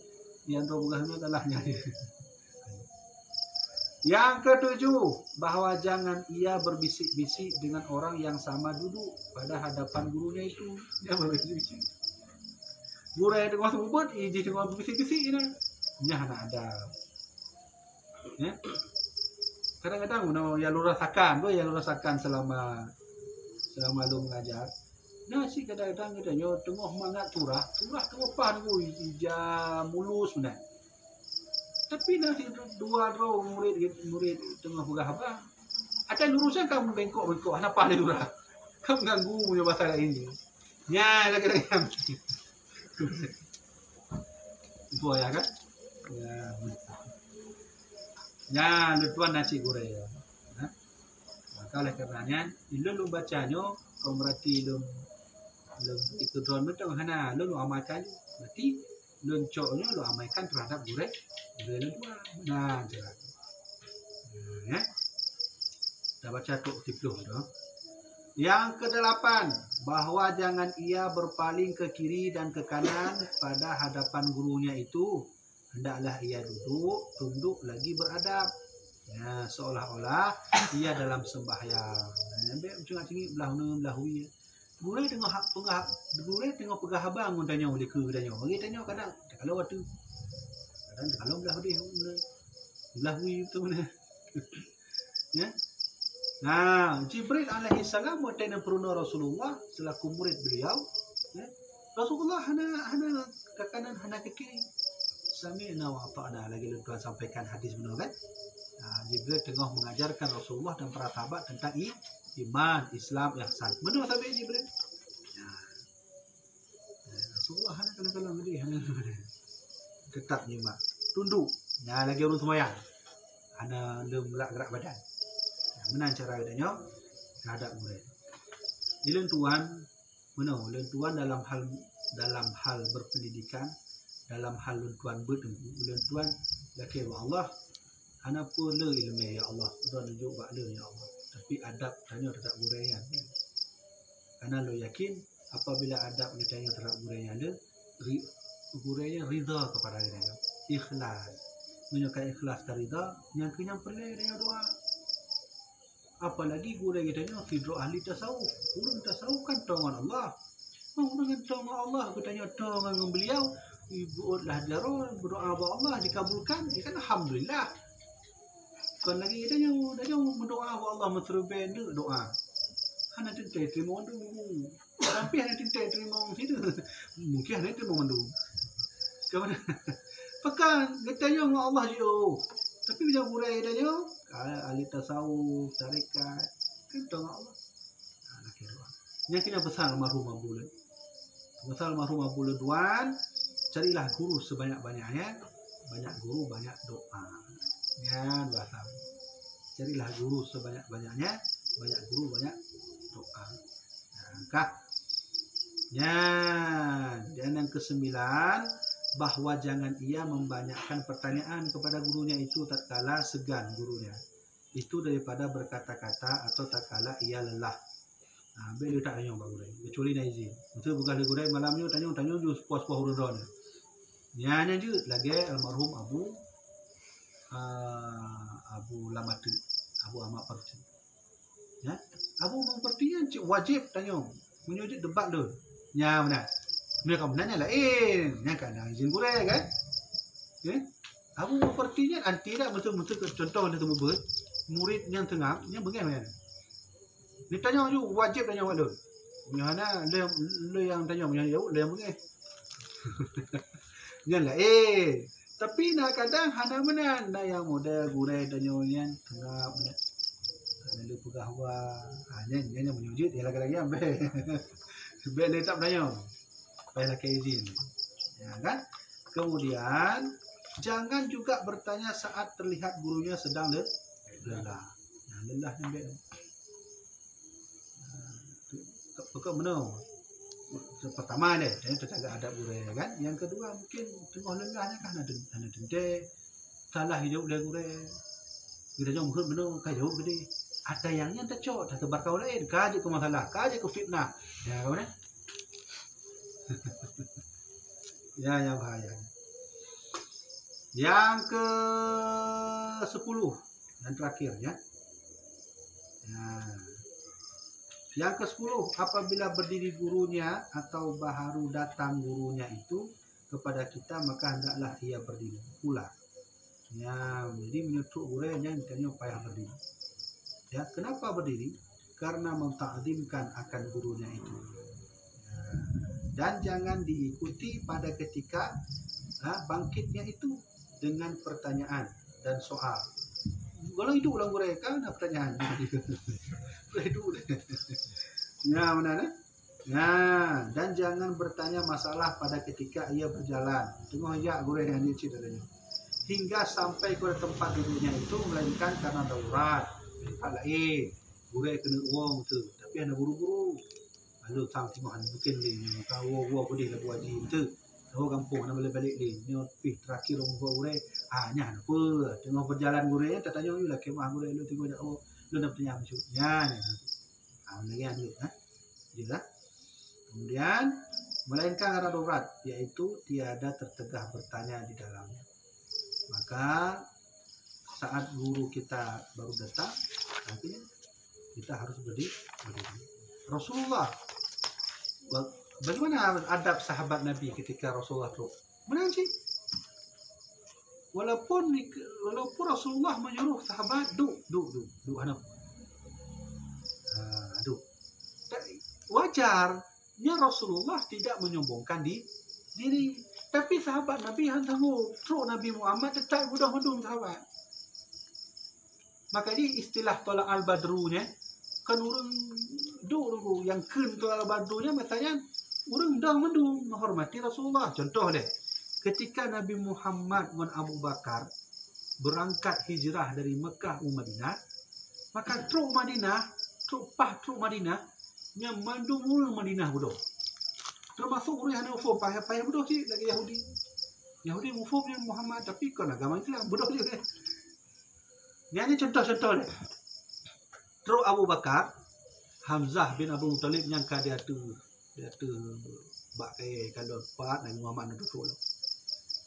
yang terbukaannya salahnya. Yang ketujuh, bahawa jangan ia berbisik-bisik dengan orang yang sama duduk pada hadapan gurunya itu. Dia berbisik-bisik. Guru yang tengah sebut izin tengah berbisik-bisik ni. Nya ada. Ya. Kadang-kadang yang lu rasakan selama lu mengajar. Nah si kadang-kadang kita tengah mangat turah tengah pan ku ija mulus benar. Tapi nanti dua murid tengah pegah apa? Ada lurusan kamu bengkok apa ni lurah? Kamu ganggu punya masalah ini. Nya kadang-kadang. Itu ya kan? Ya, Lentuan nasi goreng ya. Maka oleh karenanya, lu bacanya, kau berarti lu ikut drone betul hana, lu amalkan, berarti lu coknya lu amalkan terhadap goreng Lentuan. Nah, jalan. Ya, dah baca tu 10 tu. Yang ke-8, bahwa jangan ia berpaling ke kiri dan ke kanan pada hadapan gurunya itu. Hendaklah ia tunduk lagi beradab. Ya, seolah-olah ia dalam sembahyang. Ambil cengak-cengik belah-hui. Guru tengok pegah abang tanya oleh ke tanya. Bagi tanya kadang kalau waktu kalau belah-hui tu mana. Ya. Nah, Jibril alaihi salam bertanya peruna Rasulullah selaku murid beliau. Ya. Rasulullah hana ke kanan hana ke kiri. Sami'na wa ata'na lagi Tuhan sampaikan hadis benar kan? Jibril tengah mengajarkan Rasulullah dan para sahabat tentang iman, Islam, ihsan. Mana sampai Jibril? Rasulullah kadang-kadang dia tetap nyimak, tunduk. Lagi urus sembahyang. Ana gerak badan. Menang cara adanya terhadap murid. Dilentuan dalam hal berpendidikan, dalam hal lentuan lentuan laki Allah ana pun le ilmu ya Allah dah nunjuk bakle ya Allah, tapi adab tanya terhadap guraian. Ana lo yakin apabila adab ditanya terhadap guraian le guraian ridha kepada dia, ikhlas menunjukkan ikhlas dan ridha yang perlu dia doa. Apalagi gurau kita ni fidro ahli tasawuf. Urang tasawuf kan tongan Allah. Orang kan tongan Allah, katanya tongan dengan beliau. Ibulah darah berdoa kepada Allah dikabulkan. Ya kan alhamdulillah. Kan lagi kita yang berdoa kepada Allah menterubai doa. Hana tintai terima dulu. Tapi hana tintai terima situ. Mungkin hana terima dulu. Kemana? Pekan katanya Allah jo. Tapi bila gurau katanya ahli tasawuf, tarekat, kan tahu Allah. Yang kena besar almarhum Abdullah. Besar almarhum Abdullah Duan, carilah guru sebanyak-banyaknya, banyak guru banyak doa. Ya, bahasa. Carilah guru sebanyak-banyaknya, banyak guru banyak doa. Dan yang kesembilan, bahwa jangan ia membanyakkan pertanyaan kepada gurunya itu tatkala segan gurunya itu daripada berkata-kata atau tatkala ia lelah. Beliau tak tanya guru kecuali nak izin. Itu bukan guru malamnya tanya je puas-puas hurun. Nyanya je lagi almarhum Abu Lamatu, Abu Ahmad Parti. Ya, Abu Ahmad Parti yang wajib tanya, menyujuk debat tu. Nya mana? Mereka menanya lain, yang kan izin guru kan? Abu sepertinya anti tak betul-betul contoh dia temu murid yang tengah, yang bagaimana? Dia tanya je wajib tanya awak tu. Mana le yang tanya punya jauh, le yang bagaimana? Yang lain. Tapi nak kadang hana mana nak yang model guru tanya yang tengah mana? Ada pegah wa, yang menyujud dia lagi-lagi ambil. Sebab dia tak tanya. Baiklah izin, ya kan? Kemudian jangan juga bertanya saat terlihat gurunya sedang lelah. Lelah sampai. Pokok mana? Pertama dia terjaga adab guru kan. Yang kedua mungkin tengah lelahnya kan ada dendek, salah hidup dia guru. Kita jangan mungkin benar kau jauh gede. Ada yang tak cocok, tak tebar kau lain, kaji ke masalah, kaji ke fitnah. Ya kau ni. Ya, yang bahaya. Yang ke-10, yang terakhir ya. Yang ke-10, apabila berdiri gurunya atau baru datang gurunya itu kepada kita, maka hendaklah ia berdiri pula. Ya, jadi menyutuk gurunya ditanya payah berdiri. Ya, kenapa berdiri? Karena mentakzimkan akan gurunya itu. Dan jangan diikuti pada ketika bangkitnya itu dengan pertanyaan dan soal. Kalau itu ulang mereka ada pertanyaan. Itu. Ya benar. Nah, dan jangan bertanya masalah pada ketika ia berjalan. Tengok ya guru yang dia ceritanya. Hingga sampai ke tempat duduknya itu melainkan karena darurat. Hal lain. Guru kena uang tu, tapi ada buru-buru. Lalu sang timahan mungkin ni kau boleh lah buat haji tu. Tahu kampung nak balik ni. Ni terakhir orang guru nya apa? Tengah berjalan guru tak tanya you lah kemah guru lu tengok lu nak tanya macam nya. Lagi ada jelas. Kemudian melainkan karena darurat, yaitu tiada tertegah bertanya di dalamnya. Maka saat guru kita baru datang, artinya kita harus berdiri. Rasulullah, bagaimana adab sahabat Nabi ketika Rasulullah itu menanci? Walaupun Rasulullah menyuruh sahabat duduk. Wajarnya Rasulullah tidak menyombongkan diri. Tapi sahabat Nabi yang tangguh, Nabi Muhammad tetap mudah mendung sahabat. Maka ini istilah tolak al-badrunya kan urang dulu yang kun tolak al-badrunya matanya urang dah mendung menghormati Rasulullah. Contoh deh, ketika Nabi Muhammad dan Abu Bakar berangkat hijrah dari Mekah ke Madinah, maka truk Madinah, truk Madinah yang mandung urang Madinah bodoh. Termasuk orang yang ufo payah bodoh sih lagi Yahudi ufo yang Muhammad tapi kan agama Islam bodoh juga. Ini hanya contoh-contoh deh. Terus Abu Bakar, Hamzah bin Abu Muttalib nyangka dia tu bakai kalau pat Nabi Muhammad nak betul.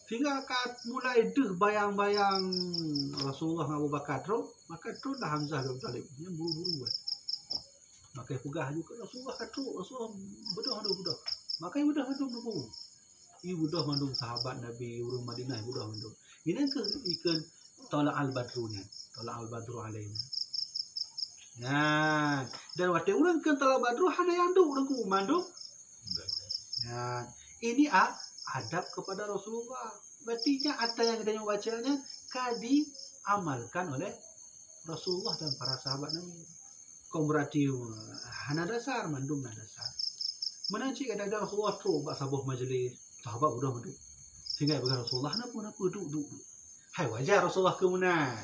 Sehingga kat mulai deh bayang-bayang Rasulullah Abu Bakar terus, maka terus dah Hamzah bin Abu Muttalib yang buru-buru kan. Maka pegah juga Rasulullah bodoh. Maka budak mandung. Ibu budak mandung sahabat Nabi urang Madinah budak mandung. Ini ke ikan tolak al-badrunya, tolak al-badru alaina. Nah, dan waktu urang ke tolak badru ada yang duk urang ku mandung. Nah, ini adab kepada Rasulullah. Berarti ada yang kita bacanya kadi amalkan oleh Rasulullah dan para sahabat Nabi. Kau berarti hana dasar mandung na dasar. Mana cik ada Rasulullah tu buat sabuh majlis sahabat udah madu. Sehingga berkata Rasulullah kenapa duduk. Hai wajar Rasulullah kemunan.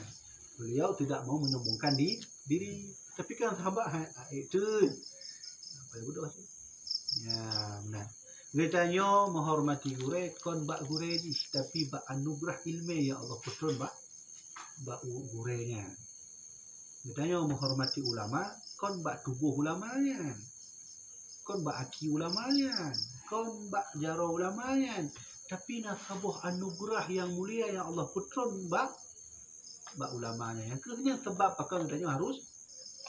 Beliau tidak mau menyombongkan diri. Tapi kan sahabat itu apa yang bodoh tu. Ya benar. Getanya menghormati gure kon bak gure ni tapi bak anugerah ilmu ya Allah putun bak gurenya. Getanya menghormati ulama kon bak tubuh ulamanya. Kon bak aki ulamanya, kon bak jaro ulamanya, tapi nasabuh anugerah yang mulia yang Allah putron bak ulamanya. Yang kemudian sebab pakai katanya harus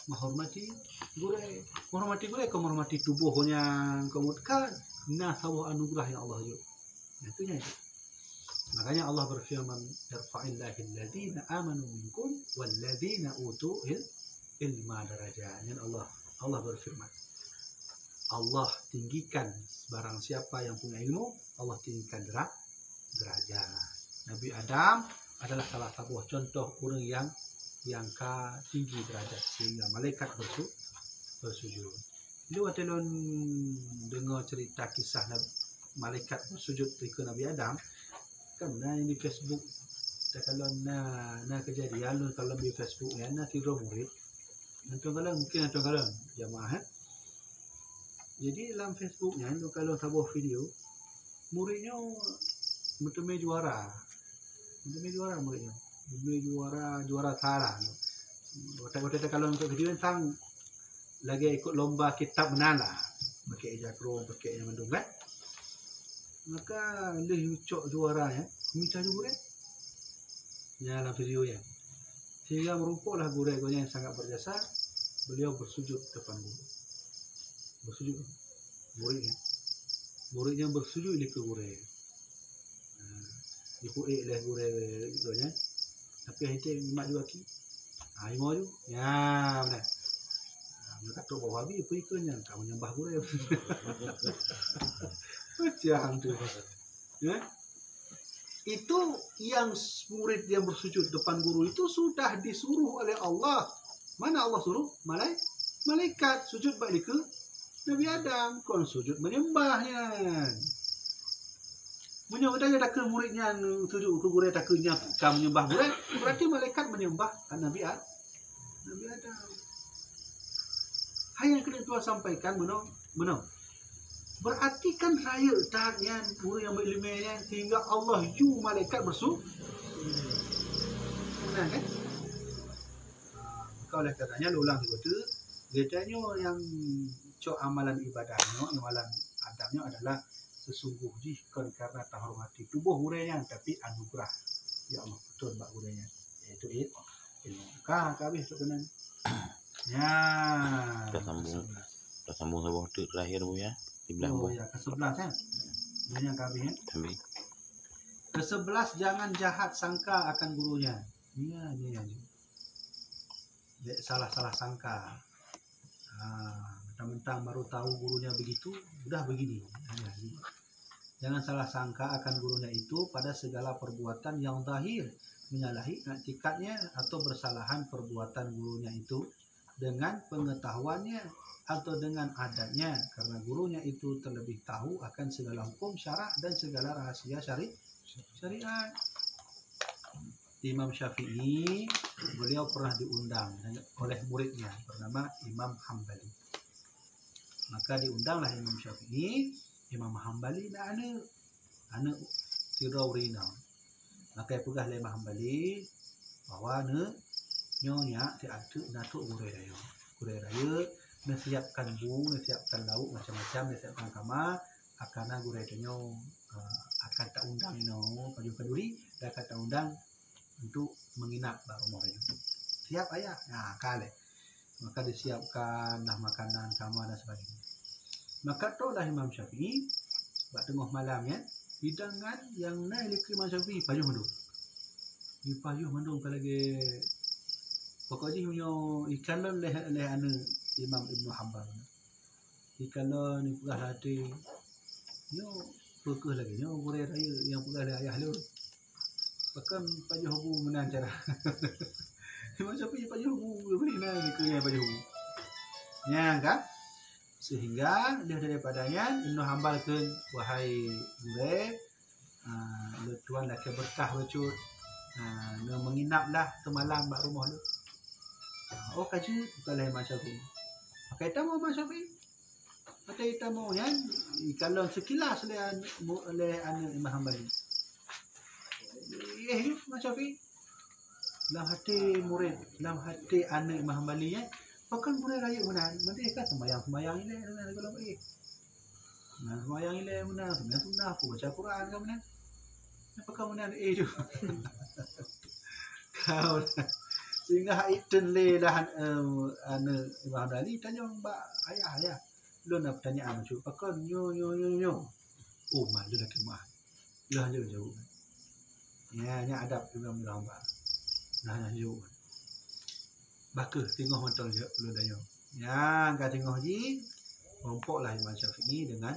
menghormati gure, kau menghormati tubuhnya, kemudian nasabuh anugerah yang Allah juga. Itunya itu. Makanya Allah berfirman, "Yarfa'illahu alladhina amanu minkum walladhina utul ilma darajat." Dan Allah berfirman. Allah tinggikan barang siapa yang punya ilmu, Allah tinggikan derajat. Nabi Adam adalah salah satu contoh orang yang tinggi derajat sehingga malaikat bersujud. Ini waktu lon dengar cerita kisah malaikat bersujud ke Nabi Adam, kan di Facebook. Kalau kejadian kalau di Facebook ya tiru murid. Nanti kalau jamaah. Jadi dalam Facebooknya kalau sebuah video muridnya betul juara muridnya juara salah. Waktu kalau untuk video tentang lagi ikut lomba kitab menala pakai jakro pakai yang mendung kan, maka dia ucok juaranya minta juga ya dalam video ya, sehingga merupalah guru yang sangat berjasa. Beliau bersujud depan guru. Bersujud muridnya bersujud di ke gure dipuik oleh gure itu nya tapi hente mak juga ki mau ju ya benar mereka tu bawa habis pergi ke nya kamu nyembah gure macam tu ya. Itu yang murid yang bersujud depan guru itu sudah disuruh oleh Allah. Mana Allah suruh? Malaikat sujud balik ke Nabi Adam, kon sujud menyembahnya. Menyembahnya dah ke muridnya sujud ke guru tak kenyang kamu menyembah guru, berarti malaikat menyembah Nabi Adam. Hai yang kena Tuhan sampaikan mana? Berarti kan raya tahnya guru yang berilmunya sehingga Allah ju malaikat bersujud. Benar kan? Maka oleh katanya ulang itu, getanya yang cok amalan ibadahnya, amalan adabnya adalah sesungguhnya karena tak hormati tubuh gurenya, tapi anugerah ya Allah betul mbak gurenya, yaitu ilmu. Habis tu benar. Ya. Kita sambung sama waktu terakhir bu ya di belakang. Ya ke-11 ya. Ini yang kami ya. Ke-11 jangan jahat sangka akan gurunya. Ini. Salah sangka. Mentang-mentang baru tahu gurunya begitu, udah begini. Jangan salah sangka akan gurunya itu pada segala perbuatan yang zahir menyalahi i'tikadnya atau bersalahan perbuatan gurunya itu dengan pengetahuannya atau dengan adatnya, karena gurunya itu terlebih tahu akan segala hukum syarak dan segala rahasia syariat. Imam Syafi'i, beliau pernah diundang oleh muridnya bernama Imam Hambali. Maka diundanglah Imam Syafi'i, Imam Hambali na anu tiraurina. Maka pegah le Imam Hambali bahwa nyonya ti atu natuk gurai raya na siapkan bung, na siapkan lauk macam-macam, na siapkan kamar akana gurai nyo akan tak undang paju kaduri dan akan tak undang untuk menginap di rumah itu. Siap ayah? Nah, kale. Maka disiapkan lah makanan, kamar dan sebagainya. Maka tolah Imam Syafi'i buat tengah malam ya, hidangan yang naik lagi Imam Syafi'i payuh mandung. Di payuh mandung kalau lagi pokoknya punya ikan leh anu Imam Ibnu Hanbal. Ikan ni pegah hati. Yo pekeh lagi yo gurih raya yang pegah le ayah lu. Bahkan payuh hubu menang cara. Imam Syafi'i payuh hubu beri nah gitu ya payuh hubu. Ya kan? Sehingga daripadanya Ibnu Hanbal ke wahai gure lu tuan dah ke berkah becut. Lu menginaplah semalam mak rumah lu. Oh kaji kalau Imam Syafi'i. Pakai tamu Imam Syafi'i. Pakai tamu ya kalau sekilas oleh anu Imam Hanbal. Imam Syafi'i dalam hati murid, dalam hati anak Imam Hanbali ya, bahkan murid raya mana, mereka sembahyang ini kalau sembahyang ini mana, sunnah aku baca Quran kan mana, apa kau mana itu, kau sehingga itu lelah anak Imam Hanbali tanya mbak ayah, lu nak pertanyaan macam, bahkan nyo, oh malu lagi mah, lah jauh. Ya, ni adab juga melambang. Nah, jauh. Bakal tengok mantul je lu dah yo. Ya, enggak tengok ji. Rompoklah Imam Syafi'i dengan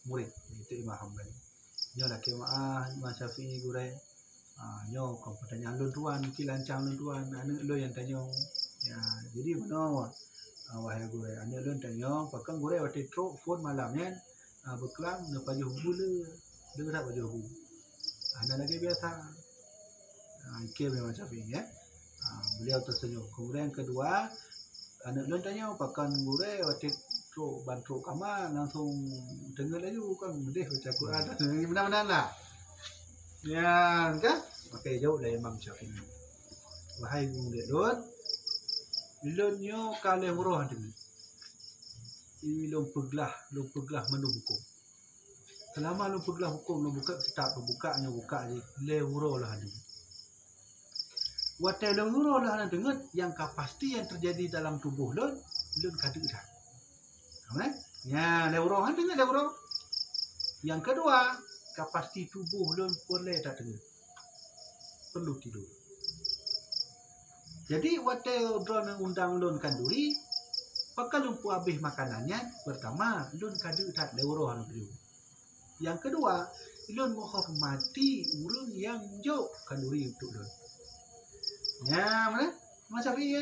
murid itu Imam Hanbali. Nyo lah ke Imam Syafi'i gurai. Nyo kau pertanyaan lu tuan, ki lancang lu tuan, anak lu yang tanya. Ya, jadi mana wahai gurai, anak lu tanya, pakang gurai waktu truk phone malamnya berkelang na paju bulu. Dia tak paju bulu. Anak lagi biasa. Ikir Imam Syafi'i ya. Beliau tersenyum. Kemudian yang kedua, anak lu tanya pakan gure waktu truk bantu kamar langsung dengar laju kan mendih baca Quran. Benar-benar lah. Ya kan? Pakai jauh dari Imam Syafi'i. Wahai murid lun nyo kale hurah dengan. Ilum peglah menu hukum. Selama lu peglah hukum, lu buka kitab, lu bukanya buka je, lewuro lah ni. Watai lewuro lah dengan yang pasti yang terjadi dalam tubuh lu kadu dah. Mana? Ya, lewuro han dengan lewuro. Yang kedua, kapasiti tubuh lu boleh tak dengar. Perlu tidur. Jadi watai drone undang lu kanduri, pakal lu habis makanannya, pertama lu kadu tak lewuro han perlu. Yang kedua, ilun menghormati orang yang jauh kanduri untuk ilun. Ya, mana? Mas Syafi'i ya?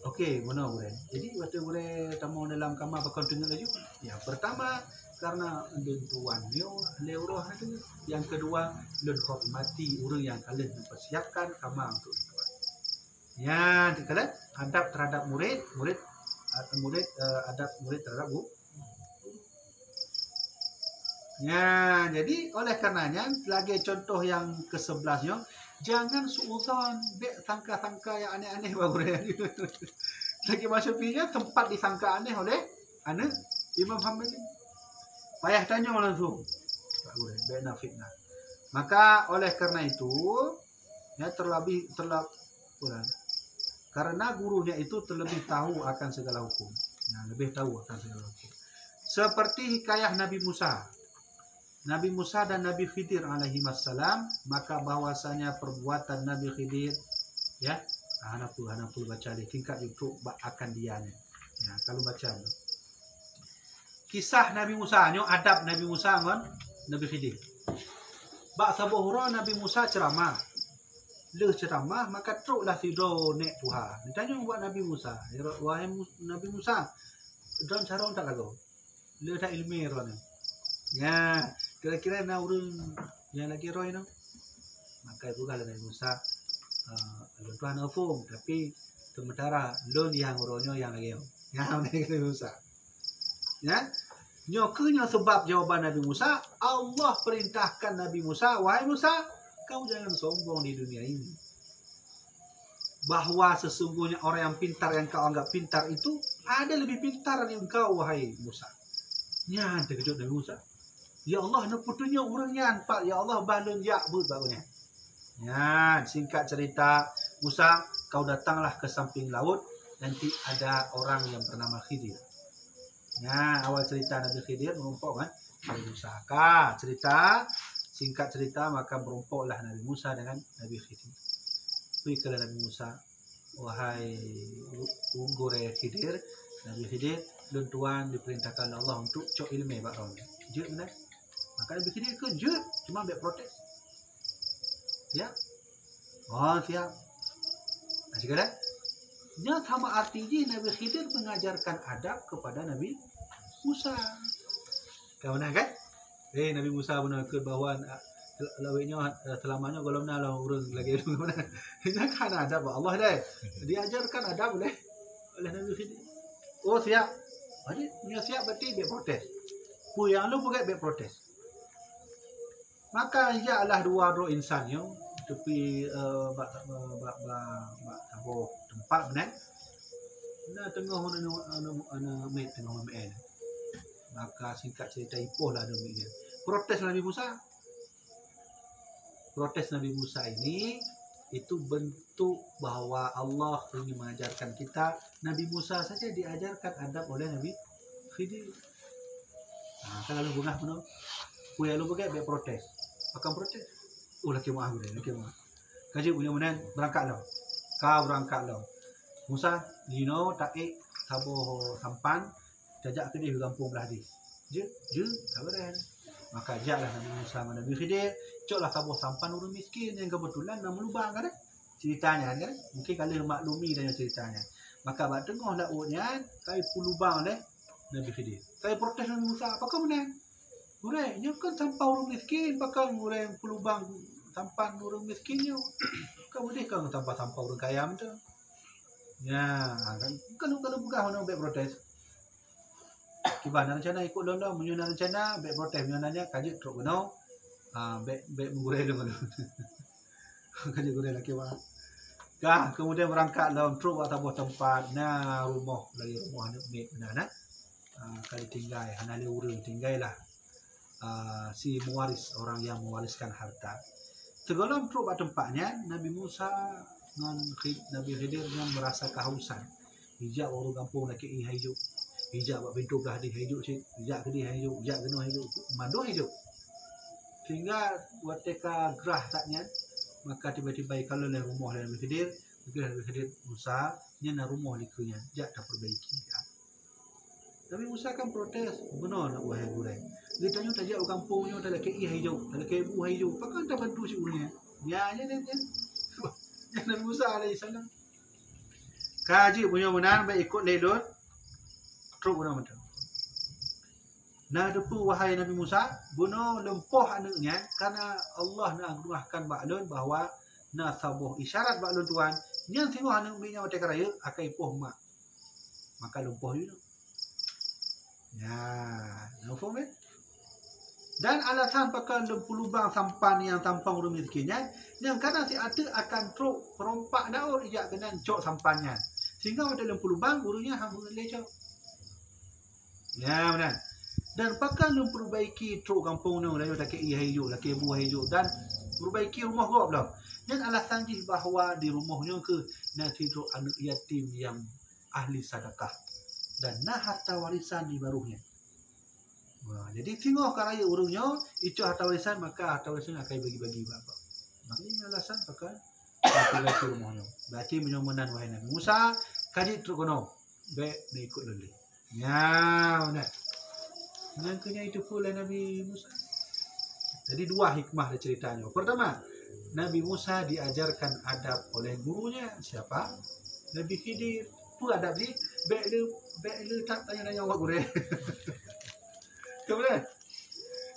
Okey, mana boleh. Jadi, waktu boleh tamu dalam kamar bakal tengok lagi. Ya, pertama, karena ilun tuan nyo, leurah itu. Yang kedua, ilun hormati orang yang kalian mempersiapkan kamar untuk tuan. Ya, kalian adab terhadap murid adab murid terhadap guru. Ya, jadi oleh karenanya lagi contoh yang ke-11-nya, jangan suuzon sangka-sangka yang aneh-aneh bagus. Lagi Syafi'i tempat disangka aneh oleh anak Imam Hanbali. Payah tanya langsung. Bagus, bena fitnah. Maka oleh karena itu ya terlebih karena gurunya itu terlebih tahu akan segala hukum. Ya, lebih tahu akan segala hukum. Seperti hikayah Nabi Musa. Nabi Musa dan Nabi Khidir alaihi wassalam, maka bahwasanya perbuatan Nabi Khidir ya, hanapul baca di tingkat YouTube akan dianya. Ya, kalau baca kisah Nabi Musa, adab Nabi Musa ngon Nabi Khidir. Bak sabuhura Nabi Musa ceramah. Le ceramah maka teruklah tidur nek Tuhan. Ditanya buat Nabi Musa, wahai Nabi Musa, dalam cara tak lagu. Le tak ilmi roh ni. Ya, kira-kira na urang yang lagi roh ni. Maka itu kalau Nabi Musa Tuhan ngefung tapi sementara lon yang uronyo yang lagi. Ya, Nabi Musa. Ya. Nyokunya sebab jawaban Nabi Musa, Allah perintahkan Nabi Musa, wahai Musa, kau jangan sombong di dunia ini. Bahwa sesungguhnya orang yang pintar yang kau anggap pintar itu ada lebih pintar dari engkau, wahai Musa. Nyan terkejut Nabi Musa. Ya Allah, nak putunya orang nyan, Pak. Ya Allah, balun ya but bagusnya. Nyan, singkat cerita, Musa, kau datanglah ke samping laut, nanti ada orang yang bernama Khidir. Ya, awal cerita Nabi Khidir merumpok kan Nabi Musa. Singkat cerita maka merumpoklah Nabi Musa dengan Nabi Khidir. Pergi ke Nabi Musa, wahai unggure Khidir, Nabi Khidir, dan Tuhan diperintahkan Allah untuk cok ilmu bakron. Jut benar. Maka Nabi Khidir kejut, cuma ambil protes. Ya. Oh, siap. Masih kena? Nya sama artinya Nabi Khidir mengajarkan adab kepada Nabi Musa. Kau benar kan? Nabi Musa benar ke bawah lawiknya selamanya kalau nak lah urus lagi itu mana. Ini kan adab Allah dah. Diajarkan adab oleh Nabi Khidir. Oh siap. Jadi punya siap berarti dia protes. Pu yang lu bukan dia protes. Maka ialah dua insan yang tepi tabuh tempat benar. Nah tengah met tengah met. Maka singkat cerita ipohlah demi dia. Protes Nabi Musa. Protes Nabi Musa ini itu bentuk bahawa Allah ingin mengajarkan kita. Nabi Musa saja diajarkan adab oleh Nabi Khidir. Nah, kalau lu bungah penuh, punya lu pakai baik protes. Akan protes. Oh laki maaf boleh, laki maaf. Kaji punya menan berangkat lo. Kau berangkat lo. Musa, you tak sabuh sampan. Jajak ke dia ke kampung belah dia. Je, sabar dah. Maka ajaklah Nabi Musa dan Nabi Khidir, coklah sabuh sampan orang miskin yang kebetulan nama lubang kan? Ceritanya kan? Mungkin kalian maklumi dengan ceritanya. Maka bak tengah lautnya, kai pulubang leh Nabi Khidir. Kai protes Nabi Musa, apa kau menang? Murai, nya kan sampah orang miskin, bakal murai pulubang sampan orang miskinnya. Kau boleh kan sampah orang kaya tu? Ya, kan? Kalau bukan orang baik protes. Kibana rencana ikut londong menyusun rencana baik protes menyunannya kaji truk geno baik mengurai dengan kaji gurai lagi wah kemudian berangkat dalam truk atau buah tempat rumah lagi rumah anak mek benar kali tinggal hanali urang tinggallah si mewaris orang yang mewariskan harta segala truk pada tempatnya Nabi Musa dengan Nabi Khidir yang merasa kehausan hijab orang kampung lagi hijau hijab buat pintu belah dia hidup sih hijab ke dia hidup hijab kena hidup mandu hidup sehingga buat teka gerah taknya maka tiba-tiba kalau le rumah Nabi Khidir Nabi Khidir Musa nya rumah likunya jak tak perbaiki ya. Nabi Musa kan protes benar nak wahai gurai dia tanya tak jak kampungnya tak laki hidup tak laki ibu hidup pakai tak bantu si urangnya ya Nabi Musa alaihissalam kaji punya benar baik ikut lelon truk guna macam. Nah depu wahai Nabi Musa, bunuh lempoh anaknya karena Allah nak anugerahkan baklun bahawa nak sabuh isyarat baklun Tuhan, yang tengok anak minya mati keraya akan ipoh mak. Maka lempoh itu. Ya, nampak kan? Dan alasan pakai lempu lubang sampan yang tampang orang miskinnya, yang karena si ada akan truk perompak daun ijak kena cok sampannya. Sehingga ada lempu lubang, gurunya hamba lecok. Ya benar. Dan pakai memperbaiki truk kampung ni dah laki hijau, laki ibu hijau dan perbaiki rumah gua belum. Dan alasan dia bahawa di rumahnya ke nak tidur anak yatim yang ahli sedekah dan nak harta warisan di baruhnya. Wah, jadi tengok karaya urungnya itu harta warisan maka harta warisan akan bagi-bagi bapa. Makanya alasan pakai perbaiki rumahnya. Berarti menyomanan wahai Nabi Musa kaji truk kono. Baik dia ikut dulu. Ya, benar. Yang kena itu pula Nabi Musa. Jadi dua hikmah dari ceritanya. Pertama, Nabi Musa diajarkan adab oleh gurunya. Siapa? Nabi Khidir. Tu adab ni, baik lu tak tanya-tanya awak guru. Kemudian,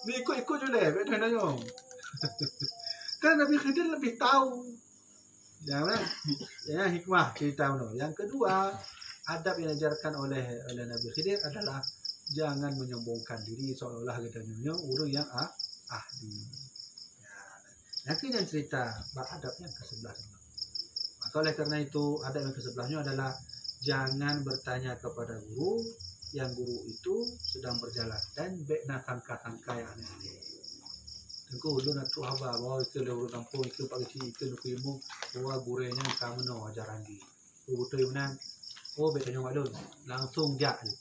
ni ikut-ikut je lah, baik tanya-tanya. Kan Nabi Khidir lebih tahu. Jangan, hikmah cerita tu. Yang kedua, adab yang diajarkan oleh Nabi Khidir adalah jangan menyombongkan diri seolah-olah katanya orang yang ahli. Nanti yang cerita adab yang ke-11. Maka oleh kerana itu adab yang ke-11-nya adalah jangan bertanya kepada guru yang guru itu sedang berjalan dan baik nak sangka-sangka yang aneh-aneh. Tengku lu nak tu apa bawa itu le urut kampung itu pagi itu nak ilmu bawa gurenya kamu no ajaran di. Betul menang. Oh baik tanya maklum langsung jak je.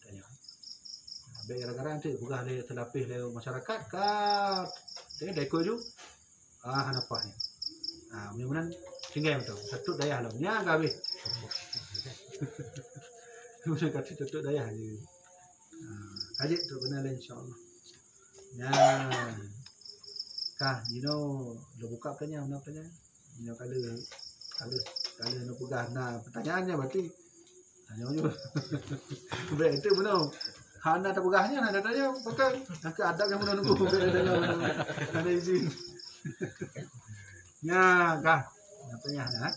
Tanya. Baik gara-gara nanti bukan le terlapis le masyarakat kah. Tengok dah ikut ju. Apa ni? Mudah-mudahan tinggal betul. Satu daya lah. Nya enggak habis. Mudah kata satu daya je. Kaji tu benar lah insya-Allah. Ya. Kah, you know, dah buka tanya mana tanya. You know kalau nak pegang pertanyaannya berarti tanya je. Baik itu benar. Hana tak pegahnya nak tanya pakai nak adab yang benar nunggu ada izin. Ya, kah. Nak tanya nak.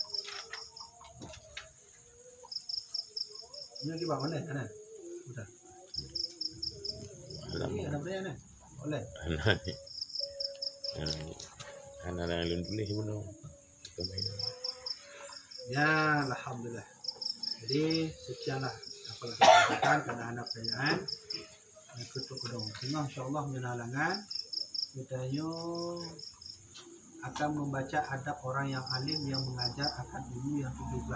Ini di bawah mana? Kan? Sudah. Ini ada tanya ni. Boleh. Anak-anak lun tulis benar. Ya, alhamdulillah. Jadi sekianlah apa yang kita katakan kerana anak pertanyaan yang ketuk kedong. Tengah insyaAllah menalangan kita akan membaca adab orang yang alim yang mengajar akan ilmu yang 17.